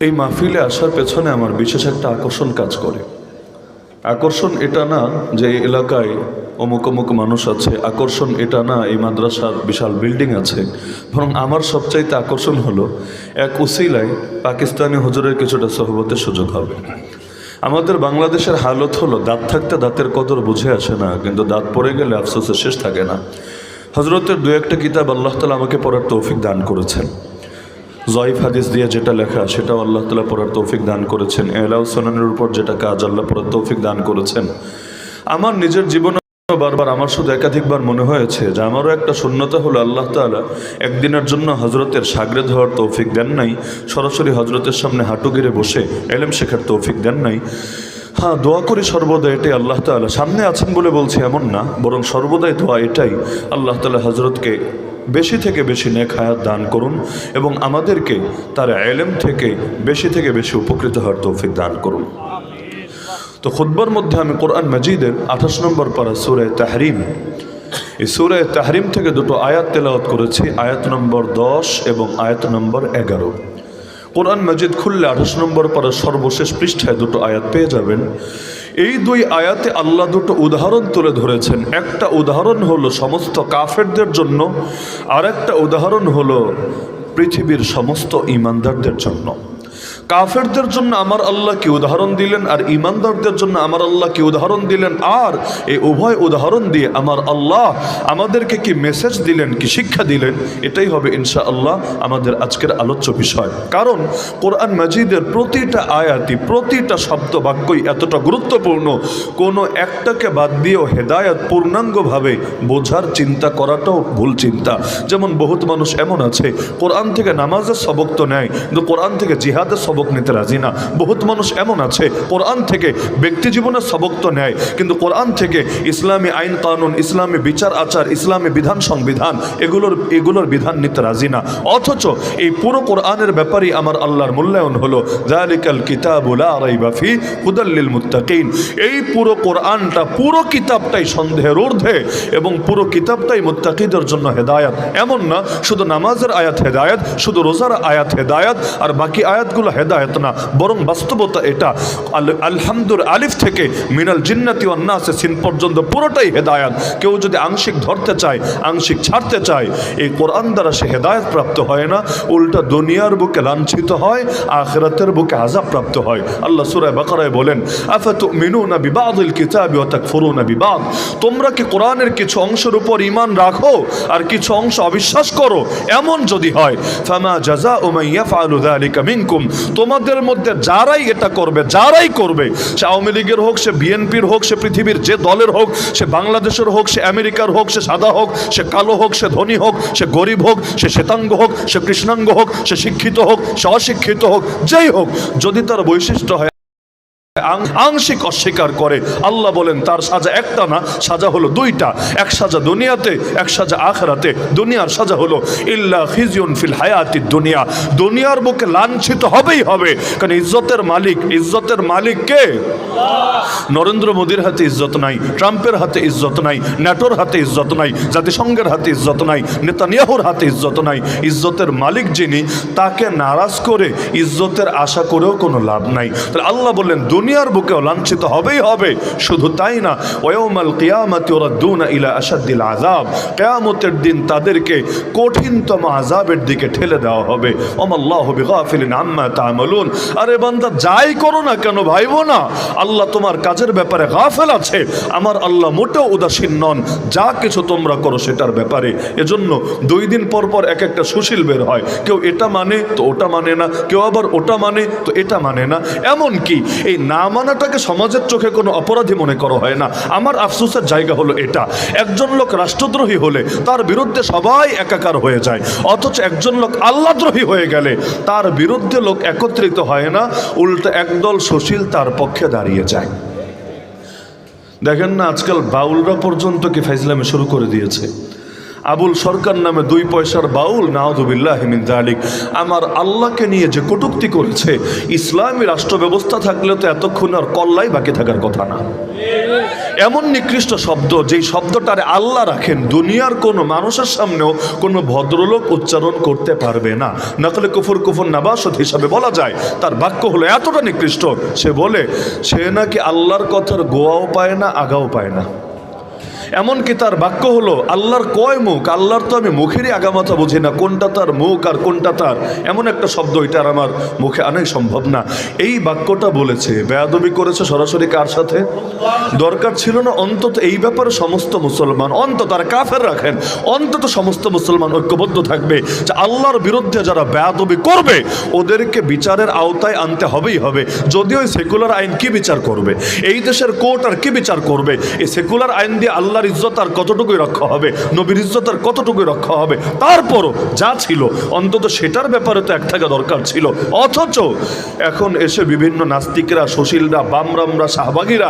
এই মাহফিলে আসার পেছনে আমার বিশেষ একটা আকর্ষণ কাজ করে। আকর্ষণ এটা না যে এই এলাকায় অমুক অমুক মানুষ আছে, আকর্ষণ এটা না এই মাদ্রাসার বিশাল বিল্ডিং আছে, বরং আমার সবচাইতে আকর্ষণ হলো এক উসিলায় পাকিস্তানি হুজুরের কিছুটা সোহবতের সুযোগ হবে। আমাদের বাংলাদেশের হালত হলো দাঁত থাকতে দাঁতের কদর বুঝে আসে না, কিন্তু দাঁত পড়ে গেলে আফসোসের শেষ থাকে না। হজরতের দু একটা কিতাব আল্লাহ তাআলা আমাকে পড়ার তৌফিক দান করেছেন। জয়ীফ হাদিস দিয়ে যেটা লেখা সেটাও আল্লাহ তাআলা পড়ার তৌফিক দান করেছেন। এলাউ সুনানের উপর যেটা কাজ আল্লাহ পড়ার তৌফিক দান করেছেন। আমার নিজের জীবনে বারবার আমার শুধু একাধিকবার মনে হয়েছে যে আমারও একটা শূন্যতা হলো আল্লাহ তাআলা একদিনের জন্য হজরতের সাগরেদ হওয়ার তৌফিক দেন নাই, সরাসরি হজরতের সামনে হাঁটু গেড়ে বসে এলেম শেখার তৌফিক দেন নাই। হ্যাঁ, দোয়া করি সর্বদা এটাই আল্লাহ তাআলা সামনে আছেন বলে বলছি এমন না, বরং সর্বদাই দোয়া এটাই আল্লাহ তাআলা হজরতকে বেশি থেকে বেশি নেক হায়াত দান করুন এবং আমাদেরকে তার এলেম থেকে বেশি উপকৃত হওয়ার তৌফিক দান করুন। তো খুতবার মধ্যে আমি কোরআন মাজিদের 28 নম্বর পারা সূরা তাহরিম, এই সূরা তাহরিম থেকে দুটো আয়াত তেলাওয়াত করেছি, আয়াত নম্বর 10 এবং আয়াত নম্বর 11। কোরআন মাজিদ খুললে 28 নম্বর পারা সর্বশেষ পৃষ্ঠায় দুটো আয়াত পেয়ে যাবেন। এই দুই আয়াতে আল্লাহ দুটো উদাহরণ তুলে ধরেছেন। একটা উদাহরণ হলো সমস্ত কাফেরদের জন্য, আর একটা উদাহরণ হলো পৃথিবীর সমস্ত ঈমানদারদের জন্য। কাফেরদের জন্য আমার আল্লাহ কি উদাহরণ দিলেন, আর ঈমানদারদের জন্য আমার আল্লাহ কি উদাহরণ দিলেন, আর এই উভয় উদাহরণ দিয়ে আমার আল্লাহ আমাদেরকে কি মেসেজ দিলেন, কি শিক্ষা দিলেন, এটাই হবে ইনশাআল্লাহ আমাদের আজকের আলোচ্য বিষয়। কারণ কোরআন মাজিদের প্রতিটা আয়াতই, প্রতিটা শব্দ বাক্যই এতটা গুরুত্বপূর্ণ, কোনো একটাকে বাদ দিয়েও হেদায়াত পূর্ণাঙ্গভাবে বোঝার চিন্তা করাটাও ভুল চিন্তা। যেমন বহুত মানুষ এমন আছে কোরআন থেকে নামাজের সবক তো নেয়, কিন্তু কোরআন থেকে জিহাদের সবক নিতে রাজি না। বহুত মানুষ এমন আছে কোরআন থেকে ব্যক্তি জীবনের সবক তো নেয়, কিন্তু কোরআন থেকে ইসলামী আইন কানুন, ইসলামী বিচার আচার, ইসলামী বিধান সংবিধান এগুলোর বিধান নিতে রাজি না। অথচ এই পুরো কোরআনের ব্যাপারেই আমার আল্লাহর মূল্যায়ন হলো যালিকাল কিতাবু লা রাইবা ফি হুদাল লিল মুত্তাকিন। এই পুরো কোরআনটা, পুরো কিতাবটাই সন্দেহের ঊর্ধ্বে এবং পুরো কিতাবটাই মুত্তাকিদের জন্য হেদায়াত। এমন না শুধু নামাজের আয়াত হেদায়াত, শুধু রোজার আয়াত হেদায়াত আর বাকি আয়াতগুলো হেদায়েত না, বরং বাস্তবতা এটা আলহামদুল আলিফ থেকে মিনাল জিন্নাতি ওয়ান নাসে সিন পর্যন্ত পুরোটাই হেদায়েত। কেউ যদি আংশিক ধরতে চায়, আংশিক ছাড়তে চায়, এই কোরআন দ্বারা সে হেদায়েত প্রাপ্ত হয় না, উল্টা দুনিয়ার বুকে লাঞ্ছিত হয়, আখিরাতের বুকে আযাব প্রাপ্ত হয়। আল্লাহ সূরা বাকারায় বলেন আফাতুমিনুনা বিবাদিল কিতাবি ওয়া তাকফুরুনা বিবাদ, তোমরা কি কোরআনের কিছু অংশের উপর ঈমান রাখো আর কিছু অংশ অবিশ্বাস করো? এমন যদি হয় ফামা জাযাউ মান ইয়াফআলু যালিকা মিনকুম, তোমাদের মধ্যে যারাই এটা করবে, যারাই করবে, সে আওয়ামী লীগের হোক, সে বিএনপির হোক, সে পৃথিবীর যে দলের হোক, সে বাংলাদেশের হোক, সে আমেরিকার হোক, সে সাদা হোক, সে কালো হোক, সে ধনী হোক, সে গরিব হোক, সে শ্বেতাঙ্গ হোক, সে কৃষ্ণাঙ্গ হোক, সে শিক্ষিত হোক, সে অশিক্ষিত হোক, যেই হোক, যদি তার বৈশিষ্ট্য হয় আংশিক অস্বীকার করে, আল্লাহ বলেন তার সাজা একটা না, সাজা হলো দুইটা। এক সাজা দুনিয়াতে, এক সাজা আখিরাতে। দুনিয়ার সাজা হলো ইল্লা খিজিউন ফিল হায়াতিদ দুনিয়া, দুনিয়ার বুকে লাঞ্ছিত হবেই হবে। কারণ ইজ্জতের মালিক কে? নরেন্দ্র মোদীর হাতে ইজ্জত নাই, ট্রাম্পের হাতে ইজ্জত নাই, ন্যাটোর হাতে ইজ্জত নাই, জাতিসংঘের হাতে ইজ্জত নাই, নেতানিয়াহুর হাতে ইজ্জত নাই। ইজ্জতের মালিক যিনি, তাকে নারাজ করে ইজ্জতের আশা করেও কোনো লাভ নাই। তাহলে আল্লাহ বললেন দুনিয়ার বুকেও লাঞ্ছিত হবেই হবে। শুধু তাই না, ওয়াউমাল কিয়ামাতি ইউরাদ্দুনা ইলা আশাদ্দিল আযাব, কিয়ামতের দিন তাদেরকে কঠিনতম আযাবের দিকে ঠেলে দেওয়া হবে। ওমাল্লাহু বিগাফিলিন আম্মা তা'মালুন, আরে বান্দা যাই করো না কেন ভাইবো না আল্লাহ তোমার কাজের ব্যাপারে গাফেল আছে। আমার আল্লাহ মোটেও উদাসীন নন, যা কিছু তোমরা করো সেটার ব্যাপারে। এজন্য 2 দিন পর পর এক একটা সুশীল বের হয়, কেউ এটা মানে তো ওটা মানে না, কেউ আবার ওটা মানে তো এটা মানে না। এমন কি এই না মানাটাকে সমাজের চোখে কোনো অপরাধী মনে করা হয় না। আমার আফসোসের জায়গা হলো এটা, একজন লোক রাষ্ট্রদ্রোহী হলে তার বিরুদ্ধে সবাই একাকার হয়ে যায়, অথচ একজন লোক আল্লাহদ্রোহী হয়ে গেলে তার বিরুদ্ধে লোক একত্রিত হয় না, উল্টা একদল সুশীল তার পক্ষে দাঁড়িয়ে যায়। দেখেন না আজকাল বাউলরা পর্যন্ত কি ফাইজলামি শুরু করে দিয়েছে। আবুল সরকার নামে 2 পয়সার বাউল, নাউযুবিল্লাহি মিন যালিক, আমার আল্লাহকে নিয়ে যে কটূক্তি করেছে, ইসলামী রাষ্ট্র ব্যবস্থা থাকলে তো এতক্ষণ আর কল্লাই বাকি থাকার কথা না। এমন নিকৃষ্ট শব্দ, যেই শব্দটারে আল্লাহ রাখেন, দুনিয়ার কোনো মানুষের সামনেও কোনো ভদ্রলোক উচ্চারণ করতে পারবে না, নকলে কুফর নাবাসত হিসাবে বলা যায়। তার বাক্য হলো এতটা নিকৃষ্ট, সে বলে সে নাকি আল্লাহর কথার গোয়াও পায় না, আগাও পায় না। এমনকি তার বাক্য হলো আল্লাহর কয় মুখ, আল্লাহর তো আমি মুখেরই আগামাথা বুঝি না, কোনটা তার মুখ আর কোনটা তার, এমন একটা শব্দ এটা আর আমার মুখে আনাই সম্ভব না। এই বাক্যটা বলেছে, বেয়াদবি করেছে সরাসরি কার সাথে? দরকার ছিল না অন্তত এই ব্যাপারে সমস্ত মুসলমান, অন্তত আর কাফের রাখেন, অন্তত সমস্ত মুসলমান ঐক্যবদ্ধ থাকবে যে আল্লাহর বিরুদ্ধে যারা বেয়াদবি করবে ওদেরকে বিচারের আওতায় আনতে হবেই হবে। যদিও এই সেকুলার আইন কি বিচার করবে, এই দেশের কোর্ট আর কি বিচার করবে? এই সেকুলার আইন দিয়ে আল্লাহর ইজ্জত আর কতটুকুই রক্ষা হবে, নবীর ইজ্জত আর কতটুকুই রক্ষা হবে? তারপরও যা ছিল অন্তত সেটার ব্যাপারে তো এক থাকা দরকার ছিল। অথচ এখন এসে বিভিন্ন নাস্তিকরা, সুশীলরা, বামরামরা, শাহবাগীরা,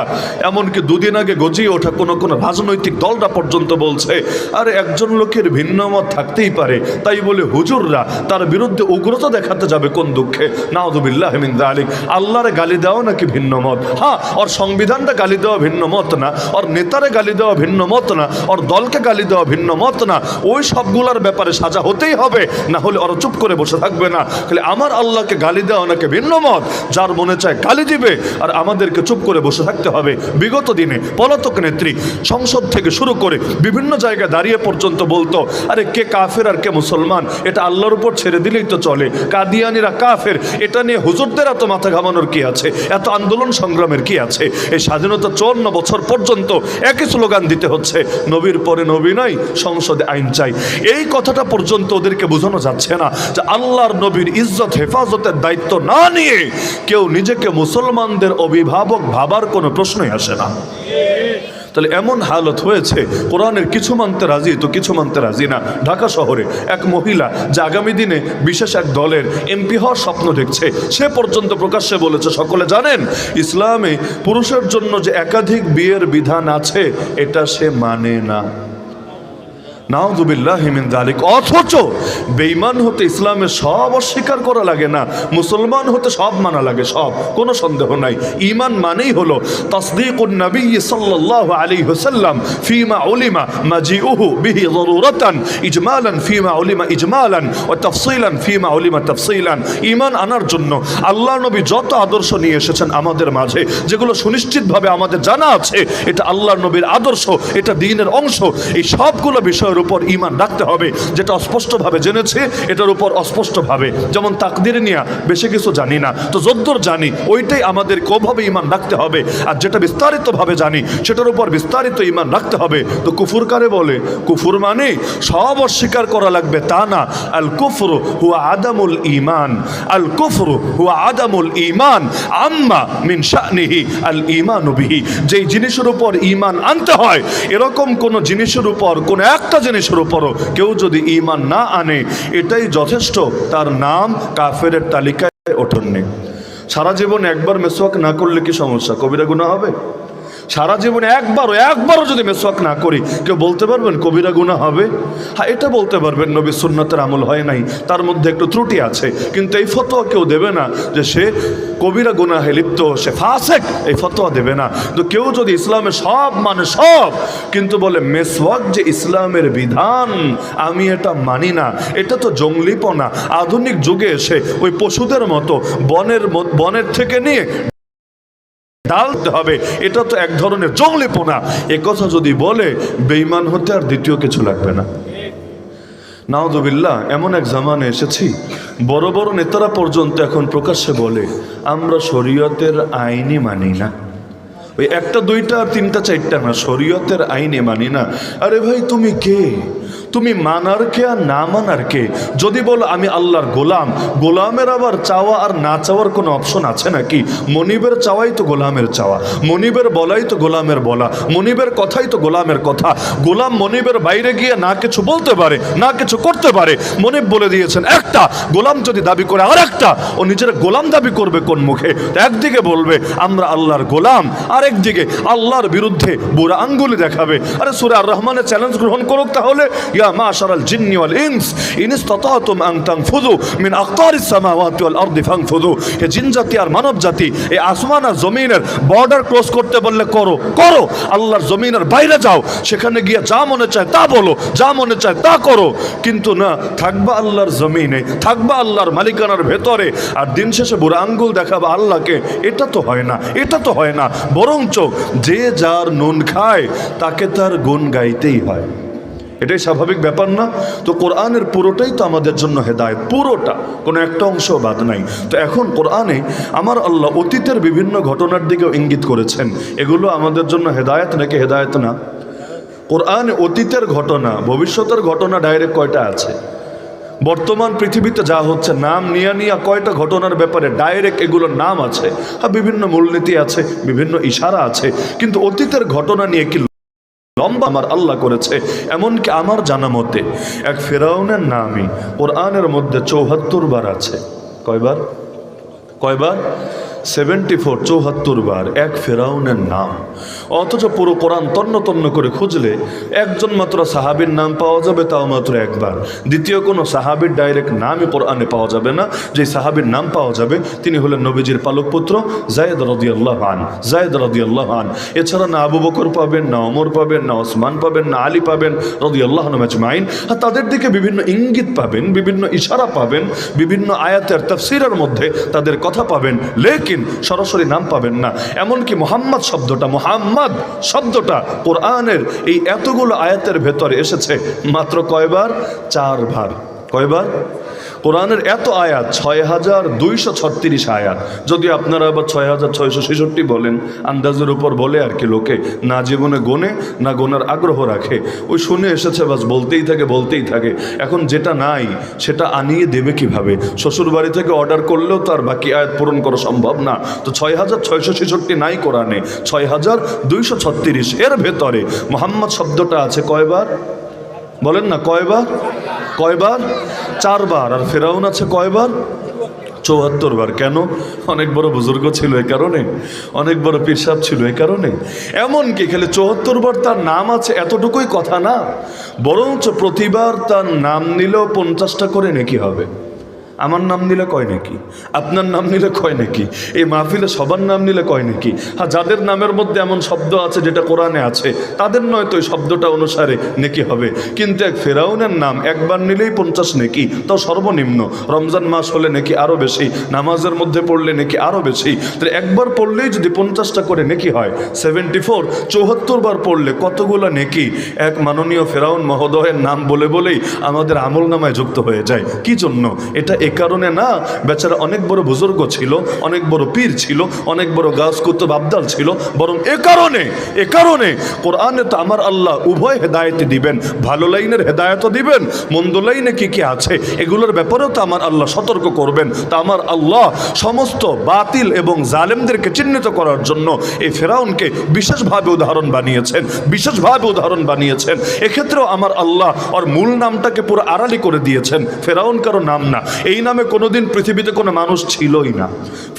এমনকি দুদিন আগে গজিয়ে ওঠা কোনো রাজনৈতিক দলরা পর্যন্ত বলছে আরে একজন লোকের ভিন্ন মত থাকতেই পারে, তাই বলে হুজুররা তার বিরুদ্ধে উগ্রতা দেখাতে যাবে কোন দুঃখে? নাউযুবিল্লাহি মিন যালিক। আল্লাহরে গালি দেওয়া নাকি ভিন্ন মত? হ্যাঁ, ওর সংবিধানটা গালি দেওয়া ভিন্ন মত না, ওর নেতারে গালি দেওয়া ভিন্ন মত না, ওর দলকে গালি দেওয়া ভিন্ন মত না। ওই সবগুলোর ব্যাপারে সাজা হতেই হবে, না হলে ওরা চুপ করে বসে থাকবে না। খালি আমার আল্লাহকে গালি দেওয়া নাকি ভিন্ন মত, যার মনে চায় গালি দিবে, আর আমাদেরকে চুপ করে বসে থাকতে হবে। বিগত দিনে পলাতক নেত্রী সংসদ থেকে শুরু করে বিভিন্ন জায়গায় দাঁড়িয়ে পর্যন্ত বলতো আরে কে কাফের আর কে মুসলমান, এটা আল্লাহর উপর ছেড়ে দিলেই তো চলে। কাদিয়ানিরা কাফের, এটা নিয়ে হুজুরদের এত মাথা ঘামানোর কি আছে, এত আন্দোলন সংগ্রামের কি আছে? এই স্বাধীনতা 54 বছর পর্যন্ত একই স্লোগান দিতে হচ্ছে, নবীর পরে নবী নাই, সংসদে আইন চাই। এই কথাটা পর্যন্ত ওদেরকে বোঝানো যাচ্ছে না যে আল্লাহর নবীর ইজ্জত হেফাজতের দায়িত্ব না নিয়ে কেউ নিজেকে মুসলমানদের অভিভাবক ভাবার কোনো প্রশ্নই আসে না। তাহলে এমন হালত হয়েছে, কোরআনের কিছু মানতে রাজি তো কিছু মানতে রাজি না। ঢাকা শহরে এক মহিলা যে আগামী দিনে বিশেষ এক দলের এমপি হওয়ার স্বপ্ন দেখছে, সে পর্যন্ত প্রকাশ্যে বলেছে, সকলে জানেন ইসলামে পুরুষের জন্য যে একাধিক বিয়ের বিধান আছে এটা সে মানে না। নাউযুবিল্লাহি মিন যালিক। অথচ বেঈমান হতে ইসলামের সব অস্বীকার করা লাগে না, মুসলমান হতে সব মানা লাগে, সব, কোনো সন্দেহ নাই। ঈমান মানেই হলো তাসদীকুন নবী সাল্লাল্লাহু আলাইহি ওয়াসাল্লাম ফীমা উলিমা মাজিউহু বিহি যরুরাতান ইজমালান ফীমা উলিমা ইজমালান ওয়া তাফসীলান ফীমা উলিমা তাফসীলান। ঈমান আনার জন্য আল্লাহ নবী যত আদর্শ নিয়ে এসেছেন আমাদের মাঝে, যেগুলো সুনিশ্চিতভাবে আমাদের জানা আছে এটা আল্লাহর নবীর আদর্শ, এটা দ্বীনের অংশ, এই সবগুলো বিষয়ের উপর ঈমান রাখতে হবে। যেটা অস্পষ্টভাবে জেনেছে এটার উপর অস্পষ্টভাবে, যেমন তাকদীর নিয়ে বেশি কিছু জানি না, তো যদ্দূর জানি ওইটাই আমাদের কোভাবে ঈমান রাখতে হবে। আর যেটা বিস্তারিতভাবে জানি সেটার উপর বিস্তারিত ঈমান রাখতে হবে। তো কুফর কারে বলে? কুফর মানে সব অস্বীকার করা লাগবে তা না। আল কুফরু হুয়া আদামুল ঈমান, আল কুফরু হুয়া আদামুল ঈমান আম্মা মিন শানিহি আল ঈমানু বিহি। যেই জিনিসের উপর ঈমান আনতে হয় এরকম কোন জিনিসের উপর, কোন একটা জিনিসের উপরও কেউ যদি ঈমান না আনে এটাই যথেষ্ট, তার নাম কাফেরের তালিকায় ওঠেননি। সারা জীবন একবার মেসওয়াক না করলে কি সমস্যা? কবিরা গুনাহ হবে? সারা জীবনে একবারও যদি মেসওয়াক না করি, কেউ বলতে পারবেন কবিরা গুনাহ হবে? হ্যাঁ, এটা বলতে পারবেন নবী সুন্নাতের আমল হয় নাই, তার মধ্যে একটু ত্রুটি আছে, কিন্তু এই ফতোয়া কেউ দেবে না যে সে কবিরা গুনাহে লিপ্ত, সে ফাসেক, এই ফতোয়া দেবে না। তো কেউ যদি ইসলামে সব মানে সব, কিন্তু বলে মেসওয়াক যে ইসলামের বিধান আমি এটা মানি না, এটা তো জঙ্গলিপনা। আধুনিক যুগে এসে ওই পশুদের মতো বনের থেকে নিয়ে ডালতে হবে, এটা তো এক ধরনের জঙ্গলিপনা। একথা যদি বলে বেঈমান হতে আর দ্বিতীয় কিছু লাগবে না। নাউযুবিল্লাহ, এমন এক জামানে এসেছি বড় বড় নেতারা পর্যন্ত এখন প্রকাশ্যে বলে আমরা শরীয়তের আইনই মানি না। ওই একটা দুইটা আর তিনটা চারটা না, শরীয়তের আইনে মানি না। আরে ভাই তুমি কে? তুমি মানার কে আর না মানার কে? যদি বলো আমি আল্লাহর গোলাম, গোলামের আবার চাওয়া আর না চাওয়ার কোনো অপশন আছে নাকি? মনিবের চাওয়াই তো গোলামের চাওয়া, মনিবের বলাই তো গোলামের বলা, মনিবের কথাই তো গোলামের কথা। গোলাম মনিবের বাইরে গিয়ে না কিছু বলতে পারে, না কিছু করতে পারে। মনিব বলে দিয়েছেন একটা, গোলাম যদি দাবি করে আর একটা, ও নিজের গোলাম দাবি করবে কোন মুখে? একদিকে বলবে আমরা আল্লাহর গোলাম, আর একদিকে আল্লাহর বিরুদ্ধে বুড়া আঙ্গুলি দেখাবে। আরে সূরা আর রহমানের চ্যালেঞ্জ গ্রহণ করুক তাহলে, ইয়া মাশারাল জিন্নি ওয়াল ইনস ইন ইসতাতাতুম আন তানফুযু মিন আকতারিস সামাওয়াতি ওয়াল আরদি ফানফুযু। হে জিন জাতি আর মানব জাতি, এই আসমান আর জমিনের বর্ডার ক্রস করতে বললে করো, করো। আল্লাহর জমিনের বাইরে যাও, সেখানে গিয়ে যা মনে চায় তা বলো, যা মনে চায় তা করো। কিন্তু না, থাকবা আল্লাহর জমিনে, থাকবা আল্লাহর মালিকানার ভেতরে, আর দিন শেষে বুড়া আঙ্গুল দেখাবা আল্লাহকে। এটা তো হয় না, এটা তো হয় না। বরঞ্চ যে যার নুন খায় তাকে তার গুণ গাইতেই হয়। এটাই স্বাভাবিক ব্যাপার না? তো কোরআনের পুরোটাই তো আমাদের জন্য হেদায়েত, পুরোটা, কোনো একটা অংশ বাদ নাই। তো এখন কোরআনে আমার আল্লাহ অতীতের বিভিন্ন ঘটনার দিকেও ইঙ্গিত করেছেন। এগুলো আমাদের জন্য হেদায়েত নাকি হেদায়েত না? কোরআনে অতীতের ঘটনা, ভবিষ্যতের ঘটনা ডাইরেক্ট কয়টা আছে? বর্তমান পৃথিবীতে যা হচ্ছে নাম নিয়ে কয়টা ঘটনার ব্যাপারে ডাইরেক্ট এগুলোর নাম আছে? আর বিভিন্ন মূলনীতি আছে, বিভিন্ন ইশারা আছে, কিন্তু অতীতের ঘটনা নিয়ে কি লম্বা আমার আল্লাহ করেছে? এমনকি আমার জানা মতে এক ফেরাউনের নামই কোরআনের মধ্যে ৭৪ বার আছে। কয়বার? কয়বার? 74, ৭৪ বার এক ফেরাউনের নাম। অথচ পুরো কোরআন তন্ন তন্ন করে খুঁজলে একজন মাত্র সাহাবীর নাম পাওয়া যাবে, তাও মাত্র একবার। দ্বিতীয় কোনো সাহাবীর ডাইরেক্ট নামই কোরআনে পাওয়া যাবে না। যে সাহাবীর নাম পাওয়া যাবে তিনি হলেন নবীজির পালক পুত্র যায়েদ রাদিয়াল্লাহু আনহু, যায়েদ রাদিয়াল্লাহু আনহু। এছাড়া না আবু বকর পাবেন, না ওমর পাবেন, না ওসমান পাবেন, না আলী পাবেন রাদিয়াল্লাহু আনহুম আজমাইন। আর তাদের দিকে বিভিন্ন ইঙ্গিত পাবেন, বিভিন্ন ইশারা পাবেন, বিভিন্ন আয়াতের তাফসীরের মধ্যে তাদের কথা পাবেন, লেকিন সরাসরি নাম পাবেন না। এমনকি মুহাম্মদ শব্দটা, মুহাম্মদ শব্দটা কোরআনের এই এতগুলো আয়াতের ভেতরে এসেছে মাত্র কয়বার? 4 বার। কয়বার? কোরআনের এত আয়াত ৬,২৩৬ আয়াত। যদি আপনারা আবার ৬,৬৬৬ বলেন, আন্দাজের উপর বলে আর কি লোকে, না জীবনে গোনে না গোনার আগ্রহ রাখে, ওই শুনে এসেছে বাস বলতেই থাকে, বলতেই থাকে। এখন যেটা নাই সেটা আনিয়ে দেবে কিভাবে? শ্বশুর বাড়ি থেকে অর্ডার করলেও তার বাকি আয়াত পূরণ করা সম্ভব না। তো ৬,৬৬৬ নাই কোরআনে, ৬,২৩৬ এর ভেতরে মুহাম্মদ শব্দটা আছে কয়বার? বলেন না, কয়বার? কয়বার? 4 বার। আর ফেরাউন আছে কয়বার? ৭৪ বার। কেন? অনেক বড় বুজুর্গ ছিল এই কারণে, অনেক বড় পীর সাহেব ছিল এই কারণে। এমনকি খেলে ৭৪ বার তার নাম আছে এতটুকুই কথা না, বরঞ্চ প্রতিবার তার নাম নিলেও 50টা করে নেকি হবে। আমার নাম নিলে কয় নাকি, আপনার নাম নিলে কয় নাকি, এই মাহফিলে সবার নাম নিলে কয় নাকি। হ্যাঁ, যাদের নামের মধ্যে এমন শব্দ আছে যেটা কোরআনে আছে তাদের নয় তো এই শব্দটা অনুসারে নেকি হবে। কিন্তু এক ফেরাউনের নাম একবার নিলেই 50 নেকি, তাও সর্বনিম্ন। রমজান মাস হলে নেকি আরও বেশি, নামাজের মধ্যে পড়লে নেকি আরও বেশি। তাহলে একবার পড়লেই যদি 50টা করে নেকি হয়, 74 74 বার পড়লে কতগুলো নেকি এক মাননীয় ফেরাউন মহোদয়ের নাম বলে বলেই আমাদের আমল নামায় যুক্ত হয়ে যায়। কি জন্য? এটা এ কারণে না, বেচারা অনেক বড় বুজুর্গ ছিল, অনেক বড় পীর ছিল, অনেক বড় গাছ কুতুব আবদাল ছিল, বরং এ কারণে কোরআনে তো আমার আল্লাহ উভয় হেদায়েত দিবেন, ভালো লাইনের হেদায়েতও দিবেন, মন্দ লাইনে কি কি আছে এগুলোর ব্যাপারেও তো আমার আল্লাহ সতর্ক করবেন। তা আমার আল্লাহ সমস্ত বাতিল এবং জালেমদেরকে চিহ্নিত করার জন্য এই ফেরাউনকে বিশেষভাবে উদাহরণ বানিয়েছেন, বিশেষভাবে উদাহরণ বানিয়েছেন। এক্ষেত্রেও আমার আল্লাহ ওর মূল নামটাকে পুরো আড়ালি করে দিয়েছেন। ফেরাউন কারো নাম না, এই নামে কোনোদিন পৃথিবীতে কোনো মানুষ ছিলই না।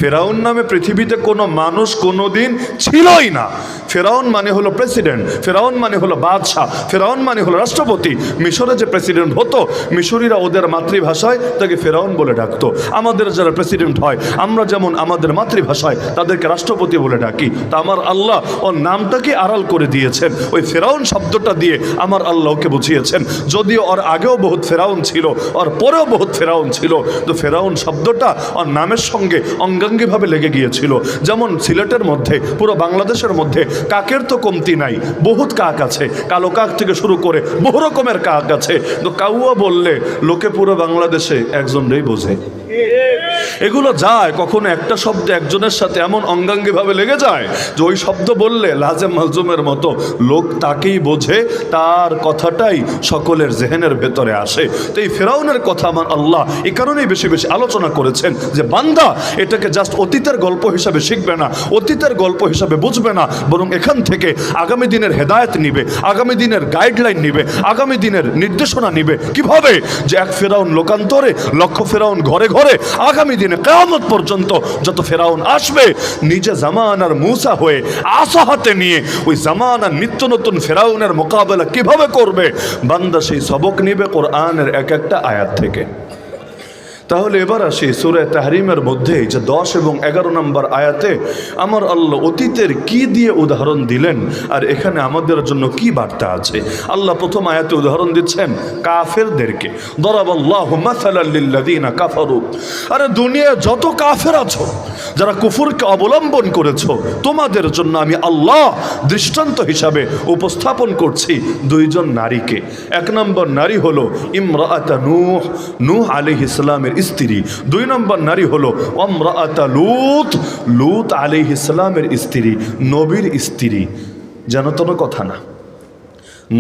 ফেরাউন নামে পৃথিবীতে কোনো মানুষ কোনোদিন ছিলই না। ফেরাউন মানে হলো প্রেসিডেন্ট, ফেরাউন মানে হলো বাদশাহ, ফেরাউন মানে হলো রাষ্ট্রপতি। মিশরে যে প্রেসিডেন্ট হতো, মিশরীরা ওদের মাতৃভাষায় তাকে ফেরাউন বলে ডাকতো। আমাদের যারা প্রেসিডেন্ট হয় আমরা যেমন আমাদের মাতৃভাষায় তাদেরকে রাষ্ট্রপতি বলে ডাকি। তা আমার আল্লাহ ওর নামটাকে আড়াল করে দিয়েছেন, ওই ফেরাউন শব্দটা দিয়ে আমার আল্লাহকে বুঝিয়েছেন। যদিও ওর আগেও বহুত ফেরাউন ছিল, ওর পরেও বহুত ফেরাউন ছিল, তো ফেরাউন শব্দটা ওর নামের সঙ্গে অঙ্গাঙ্গিভাবে লেগে গিয়েছিল। যেমন সিলেটের মধ্যে, পুরো বাংলাদেশের মধ্যে কাকের তো কমতি নাই, বহুত কাক আছে, কালো কাক থেকে শুরু করে বহু রকমের কাক আছে। তো কাউয়া বললে লোকে পুরো বাংলাদেশে একজনই বোঝে। এগুলো যায় কখনো একটা শব্দ একজনের সাথে এমন অঙ্গাঙ্গিভাবে লেগে যায় যে ওই শব্দ বললে লাজেম মালজুমের মতো লোক তাকেই বোঝে, তার কথাটাই সকলের জেহেনের ভেতরে আসে। তো এই ফেরাউনের কথা আমার আল্লাহ এই কারণেই বেশি বেশি আলোচনা করেছেন যে বান্দা এটাকে জাস্ট অতীতের গল্প হিসাবে শিখবে না, অতীতের গল্প হিসাবে বুঝবে না, বরং এখান থেকে আগামী দিনের হেদায়েত নিবে, আগামী দিনের গাইডলাইন নিবে, আগামী দিনের নির্দেশনা নিবে। কিভাবে? যে এক ফেরাউন লোকান্তরে লক্ষ ফেরাউন ঘরে ঘরে ধরে আগামী দিনে কিয়ামত পর্যন্ত যত ফেরাউন আসবে, নিজে জামানার মূসা হয়ে আসা হাতে নিয়ে ওই জামানার নিত্য নতুন ফেরাউনের মোকাবেলা কিভাবে করবে, বান্দা সেই সবক নিবে কোরআনের এক একটা আয়াত থেকে। তাহলে এবার আসি সূরা তাহরিমের মধ্যে যে 10 এবং 11 নম্বর আয়াতে আমার আল্লাহ অতীতের কি দিয়ে উদাহরণ দিলেন, আর এখানে আমাদের জন্য কি বার্তা আছে। আল্লাহ প্রথম আয়াতে উদাহরণ দিচ্ছেন কাফেরদেরকে, দরাবাল্লাহু মাসালাল লিল্লাযিনা কাফারু। আরে দুনিয়ায় যত কাফের আছো, যারা কুফরকে অবলম্বন করেছো, তোমাদের জন্য আমি আল্লাহ দৃষ্টান্ত হিসাবে উপস্থাপন করছি দুইজন নারীকে। এক নম্বর নারী হলো ইমরাআতা নূহ আলাইহিস সালামের স্ত্রী। 2 নম্বর নারী হলো ইমরাআতা লূত আলাইহিস সালামের স্ত্রী, নবীর স্ত্রী। জানো তো কথা না,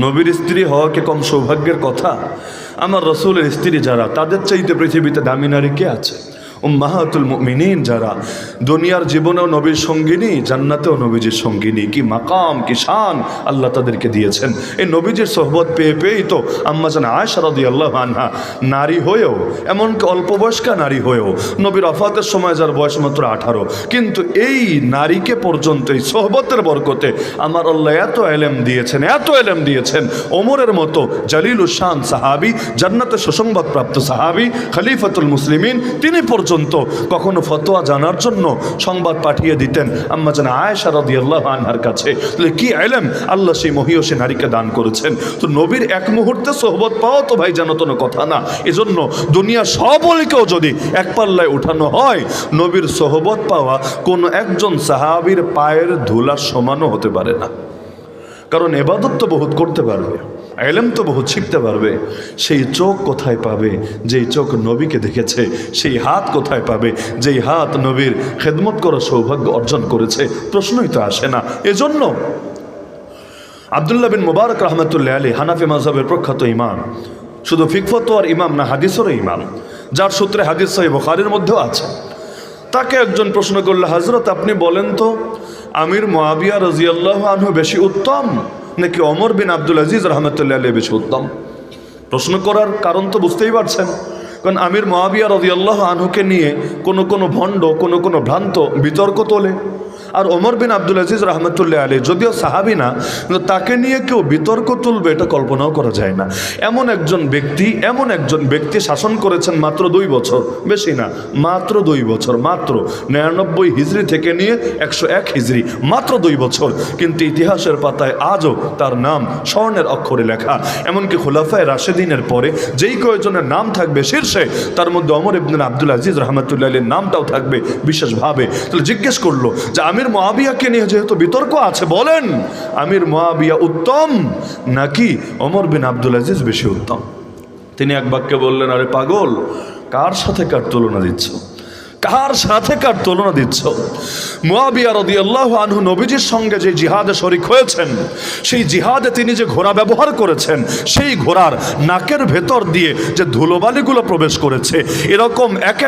নবীর স্ত্রী হওয়া কি কম সৌভাগ্যের কথা? আমার রাসূলের স্ত্রী যারা, তাদের চাইতে পৃথিবীতে দামি নারী কে আছে? উম্মাহাতুল মুমিনিন যারা, দুনিয়ার জীবনেও নবীর সঙ্গিনী, জান্নাতেও নবীজির সঙ্গিনী। কি মাকাম, কি শান আল্লাহ তাদেরকে দিয়েছেন। এই নবীজির সোহবত পেয়ে পেয়েই তো আম্মাজান আয়েশা রাদিয়াল্লাহু আনহা নারী হয়েও, এমনকি অল্প বয়স্কা নারী হয়েও, নবীর ওফাতের সময় যার বয়স মাত্র 18, কিন্তু এই নারীকে পর্যন্ত এই সোহবতের বরকতে আমার আল্লাহ এত এলেম দিয়েছেন। ওমরের মতো জালিলুশ শান সাহাবী, জান্নাতে সুসংবাদপ্রাপ্ত সাহাবী, খলিফাতুল মুসলিমিন, তিনি পর্যন্ত কখনো ফতোয়া জানার জন্য সংবাদ পাঠিয়ে দিতেন আম্মাজান আয়েশা রাদিয়াল্লাহু আনহার কাছে। তাহলে কি ইলম আল্লাহ সেই মহিয়সী নারীকে দান করেছেন। তো নবীর এক মুহূর্তে সোহবত পাওয়া তো ভাই জানো তো কথা না। এজন্য দুনিয়া সব অলিকেও যদি এক পাল্লায় উঠানো হয়, নবীর সোহবত পাওয়া কোনো একজন সাহাবীর পায়ের ধুলার সমানও হতে পারে না। কারণ ইবাদত তো বহুত করতে পারবে, ইলম তো বহুত শিখতে পারবে, সেই চোখ কোথায় পাবে যেই চোখ নবীকে দেখেছে? সেই হাত কোথায় পাবে যেই হাত নবীর খেদমত করার সৌভাগ্য অর্জন করেছে? প্রশ্নই তো আসে না। এজন্য আব্দুল্লাহ বিন মুবারক রহমতুল্লাহ আলাইহি হানাফি মাযহাবের প্রখ্যাত ইমাম, শুধু ফিকফতোয়ার ইমাম না, হাদিসেরও ইমাম, যার সূত্রে হাদিস সহিহ বুখারীর মধ্যেও আছে। তাকে একজন প্রশ্ন করল, হযরত আপনি বলেন তো আমির মুআবিয়া রাদিয়াল্লাহু আনহু বেশি উত্তম নাকি ওমর বিন আব্দুল আজিজ রহমতুল্লাহ আলাইহি বেশি উত্তম? প্রশ্ন করার কারণ তো বুঝতেই পারছেন। কারণ আমির মুআবিয়া রাদিয়াল্লাহু আনহুকে নিয়ে কোনো ভণ্ড, কোনো ভ্রান্ত বিতর্ক তোলে। আর ওমর বিন আব্দুল আজিজ রহমতুল্লাহ আলাইহি যদিও সাহাবী না, কিন্তু তাকে নিয়ে কেউ বিতর্ক তুলবে এটা কল্পনাও করা যায় না। এমন একজন ব্যক্তি শাসন করেছেন মাত্র 2 বছর, বেশি না, মাত্র 2 বছর, মাত্র 99 হিজরি থেকে নিয়ে 101 হিজরি, মাত্র 2 বছর। কিন্তু ইতিহাসের পাতায় আজও তার নাম স্বর্ণের অক্ষরে লেখা। এমনকি খুলাফায়ে রাশেদিনের পরে যেই কয়েকজনের নাম থাকবে শীর্ষে, তার মধ্যে ওমর ইবনে আব্দুল আজিজ রহমতুল্লাহ আলাইহির নামটাও থাকবে বিশেষভাবে। তাহলে জিজ্ঞেস করলো যে আমির মুআবিয়াকে নিয়ে যেহেতু বিতর্ক আছে, বলেন আমির মুআবিয়া উত্তম নাকি ওমর বিন আব্দুল আজিজ বেশি উত্তম? তিনি এক বাক্যে বললেন, আরে পাগল, কার সাথে কার তুলনা দিচ্ছ? মুআবিয়া রাদিয়াল্লাহু আনহু নবীজির সঙ্গে যে জিহাদে শরীক হয়েছেন, সেই জিহাদে তিনি যে ঘোড়া ব্যবহার করেছেন, সেই ঘোড়ার নাকের ভেতর দিয়ে যে ধুলোবালিগুলো প্রবেশ করেছে, এরকম এক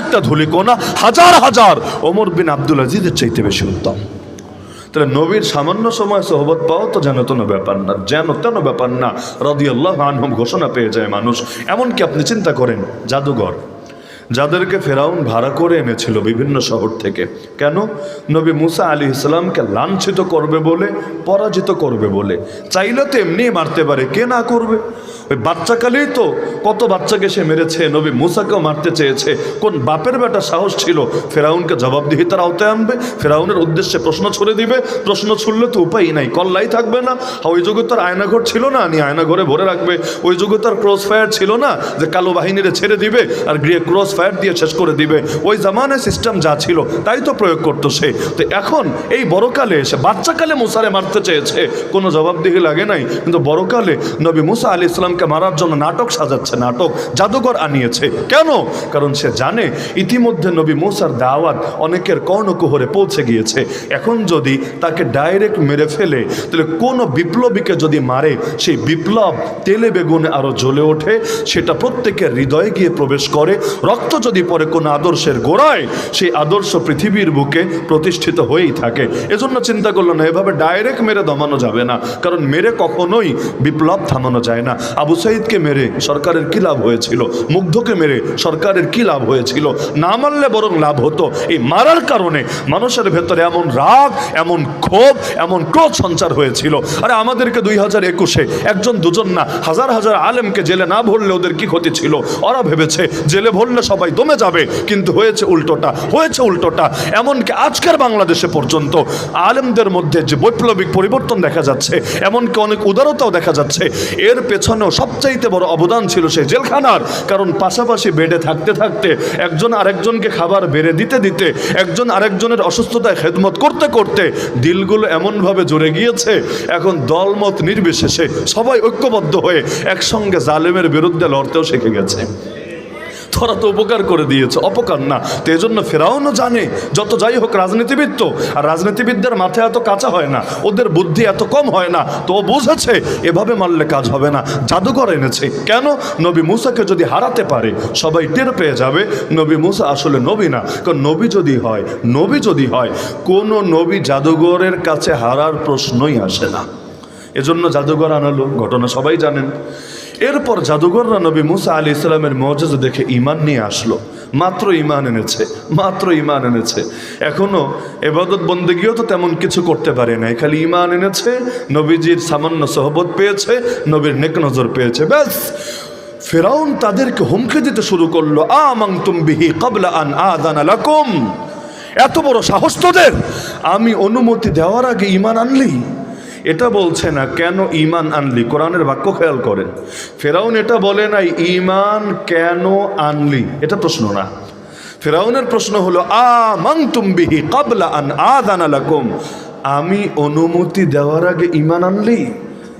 একটা ধুলিকোনা হাজার ওমর বিন আব্দুল আজিজের চাইতে বেশি উত্তম। তাহলে নবীর সামান্য সময় সোহবত পাওয়া তো যেন তেন ব্যাপার না, রাদিয়াল্লাহু আনহুম ঘোষণা পেয়ে যায় মানুষ। এমনকি আপনি চিন্তা করেন, জাদুঘর যাদেরকে ফেরাউন ভাড়া করে এনেছিল বিভিন্ন শহর থেকে, কেন? নবী মুসা আলাইহিস সালামকে লাঞ্ছিত করবে বলে, পরাজিত করবে বলে। চাইলে তো এমনি মারতে পারে, কে না করবে? ওই বাচ্চাকালেই তো কত বাচ্চাকে সে মেরেছে, নবী মুসাকেও মারতে চেয়েছে। কোন বাপের বেটা সাহস ছিল ফেরাউনকে জবাবদিহিতার আওতায় আনবে, ফেরাউনের উদ্দেশ্যে প্রশ্ন ছুড়ে দিবে? প্রশ্ন ছুড়লে তো উপায় নাই, কল্লাই থাকবে না। ওই যুগে তার আয়নাঘর ছিল না, আয়নাঘরে ভরে রাখবে। ওই যুগে তার ক্রস ফায়ার ছিল না, যে কালো বাহিনীরে ছেড়ে দিবে আর গিয়ে ক্রস ফায়ার দিয়ে শেষ করে দিবে। ওই জামানায় সিস্টেম যা ছিল তাই তো প্রয়োগ করতো সে। তো এখন এই বড়কালে এসে বাচ্চাকালে মুসারে মারতে চেয়েছে, কোনো জবাবদিহি লাগে নাই, কিন্তু বড়কালে নবী মুসা আলাইহিস সালামকে মারার জন্য নাটক সাজাচ্ছে, জাদুঘর আনিয়েছে। কেন? কারণ সে জানে ইতিমধ্যে নবী মুসার দাওয়াত অনেকের কর্ণকুহরে পৌঁছে গিয়েছে। এখন যদি তাকে ডাইরেক্ট মেরে ফেলে, তাহলে কোনো বিপ্লবীকে যদি মারে, সেই বিপ্লব তেলে বেগুনে আরো জ্বলে ওঠে, সেটা প্রত্যেকের হৃদয়ে গিয়ে প্রবেশ করে। রক্ত যদি পরে কোনো আদর্শের গোড়ায়, সেই আদর্শ পৃথিবীর বুকে প্রতিষ্ঠিত হয়েই থাকে। এজন্য চিন্তা করলো না, এভাবে ডাইরেক্ট মেরে দমানো যাবে না, কারণ মেরে কখনোই বিপ্লব থামানো যায় না। আবু সাইদকে মেরে সরকারের কি লাভ হয়েছিল? মুগ্ধকে মেরে সরকারের কি লাভ হয়েছিল? না মারলে বরং লাভ হতো। এই মারার কারণে মানুষের ভেতরে এমন রাগ, এমন ক্ষোভ, এমন ক্রোধ সঞ্চার হয়েছিল। আরে আমাদেরকে 2021-এ একজন দুজন না, হাজার হাজার আলেমকে জেলে না ভরলে ওদের কি ক্ষতি ছিল? ওরা ভেবেছে জেলে ভরলে সবাই দমে যাবে, কিন্তু হয়েছে উল্টোটা, হয়েছে উল্টোটা। এমনকি আজকের বাংলাদেশে পর্যন্ত আলেমদের মধ্যে যে বৈপ্লবিক পরিবর্তন দেখা যাচ্ছে, এমনকি অনেক উদারতাও দেখা যাচ্ছে, এর পেছনেও সবচাইতে বড় অবদান ছিল সেই জেলখানার। কারণ পাশাপাশি বেডে থাকতে থাকতে একজন আরেকজনকে খাবার বেড়ে দিতে দিতে, একজন আরেকজনের অসুস্থতায় খেদমত করতে করতে দিলগুলো এমনভাবে জুড়ে গিয়েছে, এখন দলমত নির্বিশেষে সবাই ঐক্যবদ্ধ হয়ে একসঙ্গে জালেমের বিরুদ্ধে লড়তেও শিখে গেছে। তোরা তো উপকার করে দিয়েছে, অপকার না। তো এই জন্য ফেরাউনও জানে, যত যাই হোক রাজনীতিবিদ তো, আর রাজনীতিবিদদের মাথায় এত কাঁচা হয় না, ওদের বুদ্ধি এত কম হয় না। তো ও বুঝেছে এভাবে মারলে কাজ হবে না, জাদুঘর এনেছে। কেন? নবী মুসাকে যদি হারাতে পারে সবাই টের পেয়ে যাবে নবী মুসা আসলে নবী না। কারণ নবী যদি হয় কোনো নবী জাদুঘরের কাছে হারার প্রশ্নই আসে না। এজন্য জাদুঘর আনালো, ঘটনা সবাই জানেন। এরপর জাদুঘররা নবী মুসা আলী ইসলামের মুআজিজা দেখে ঈমান নিয়ে আসলো। মাত্র ঈমান এনেছে। এখনো ইবাদত বন্দেগীও তো তেমন কিছু করতে পারে নাই, খালি ঈমান এনেছে, নবীজির সামান্য সোহবত পেয়েছে, নবীর নেক নজর পেয়েছে, ব্যাস। ফিরআউন তাদেরকে হুমকি দিতে শুরু করলো, আমানতুম বিহি ক্বাবলা আন আযানা লাকুম। এত বড় সাহস তোদের, আমি অনুমতি দেওয়ার আগে ঈমান আনলি? এটা বলছে না কেন ঈমান আনলি, কোরআনের বাক্য খেয়াল করেন। ফেরাউন এটা বলে নাই ঈমান কেন আনলি, এটা প্রশ্ন না। ফেরাউনের প্রশ্ন হলো আমানতুম বিহি ক্বাবলা আন আযানা লাকুম, আমি অনুমতি দেওয়ার আগে ঈমান আনলি?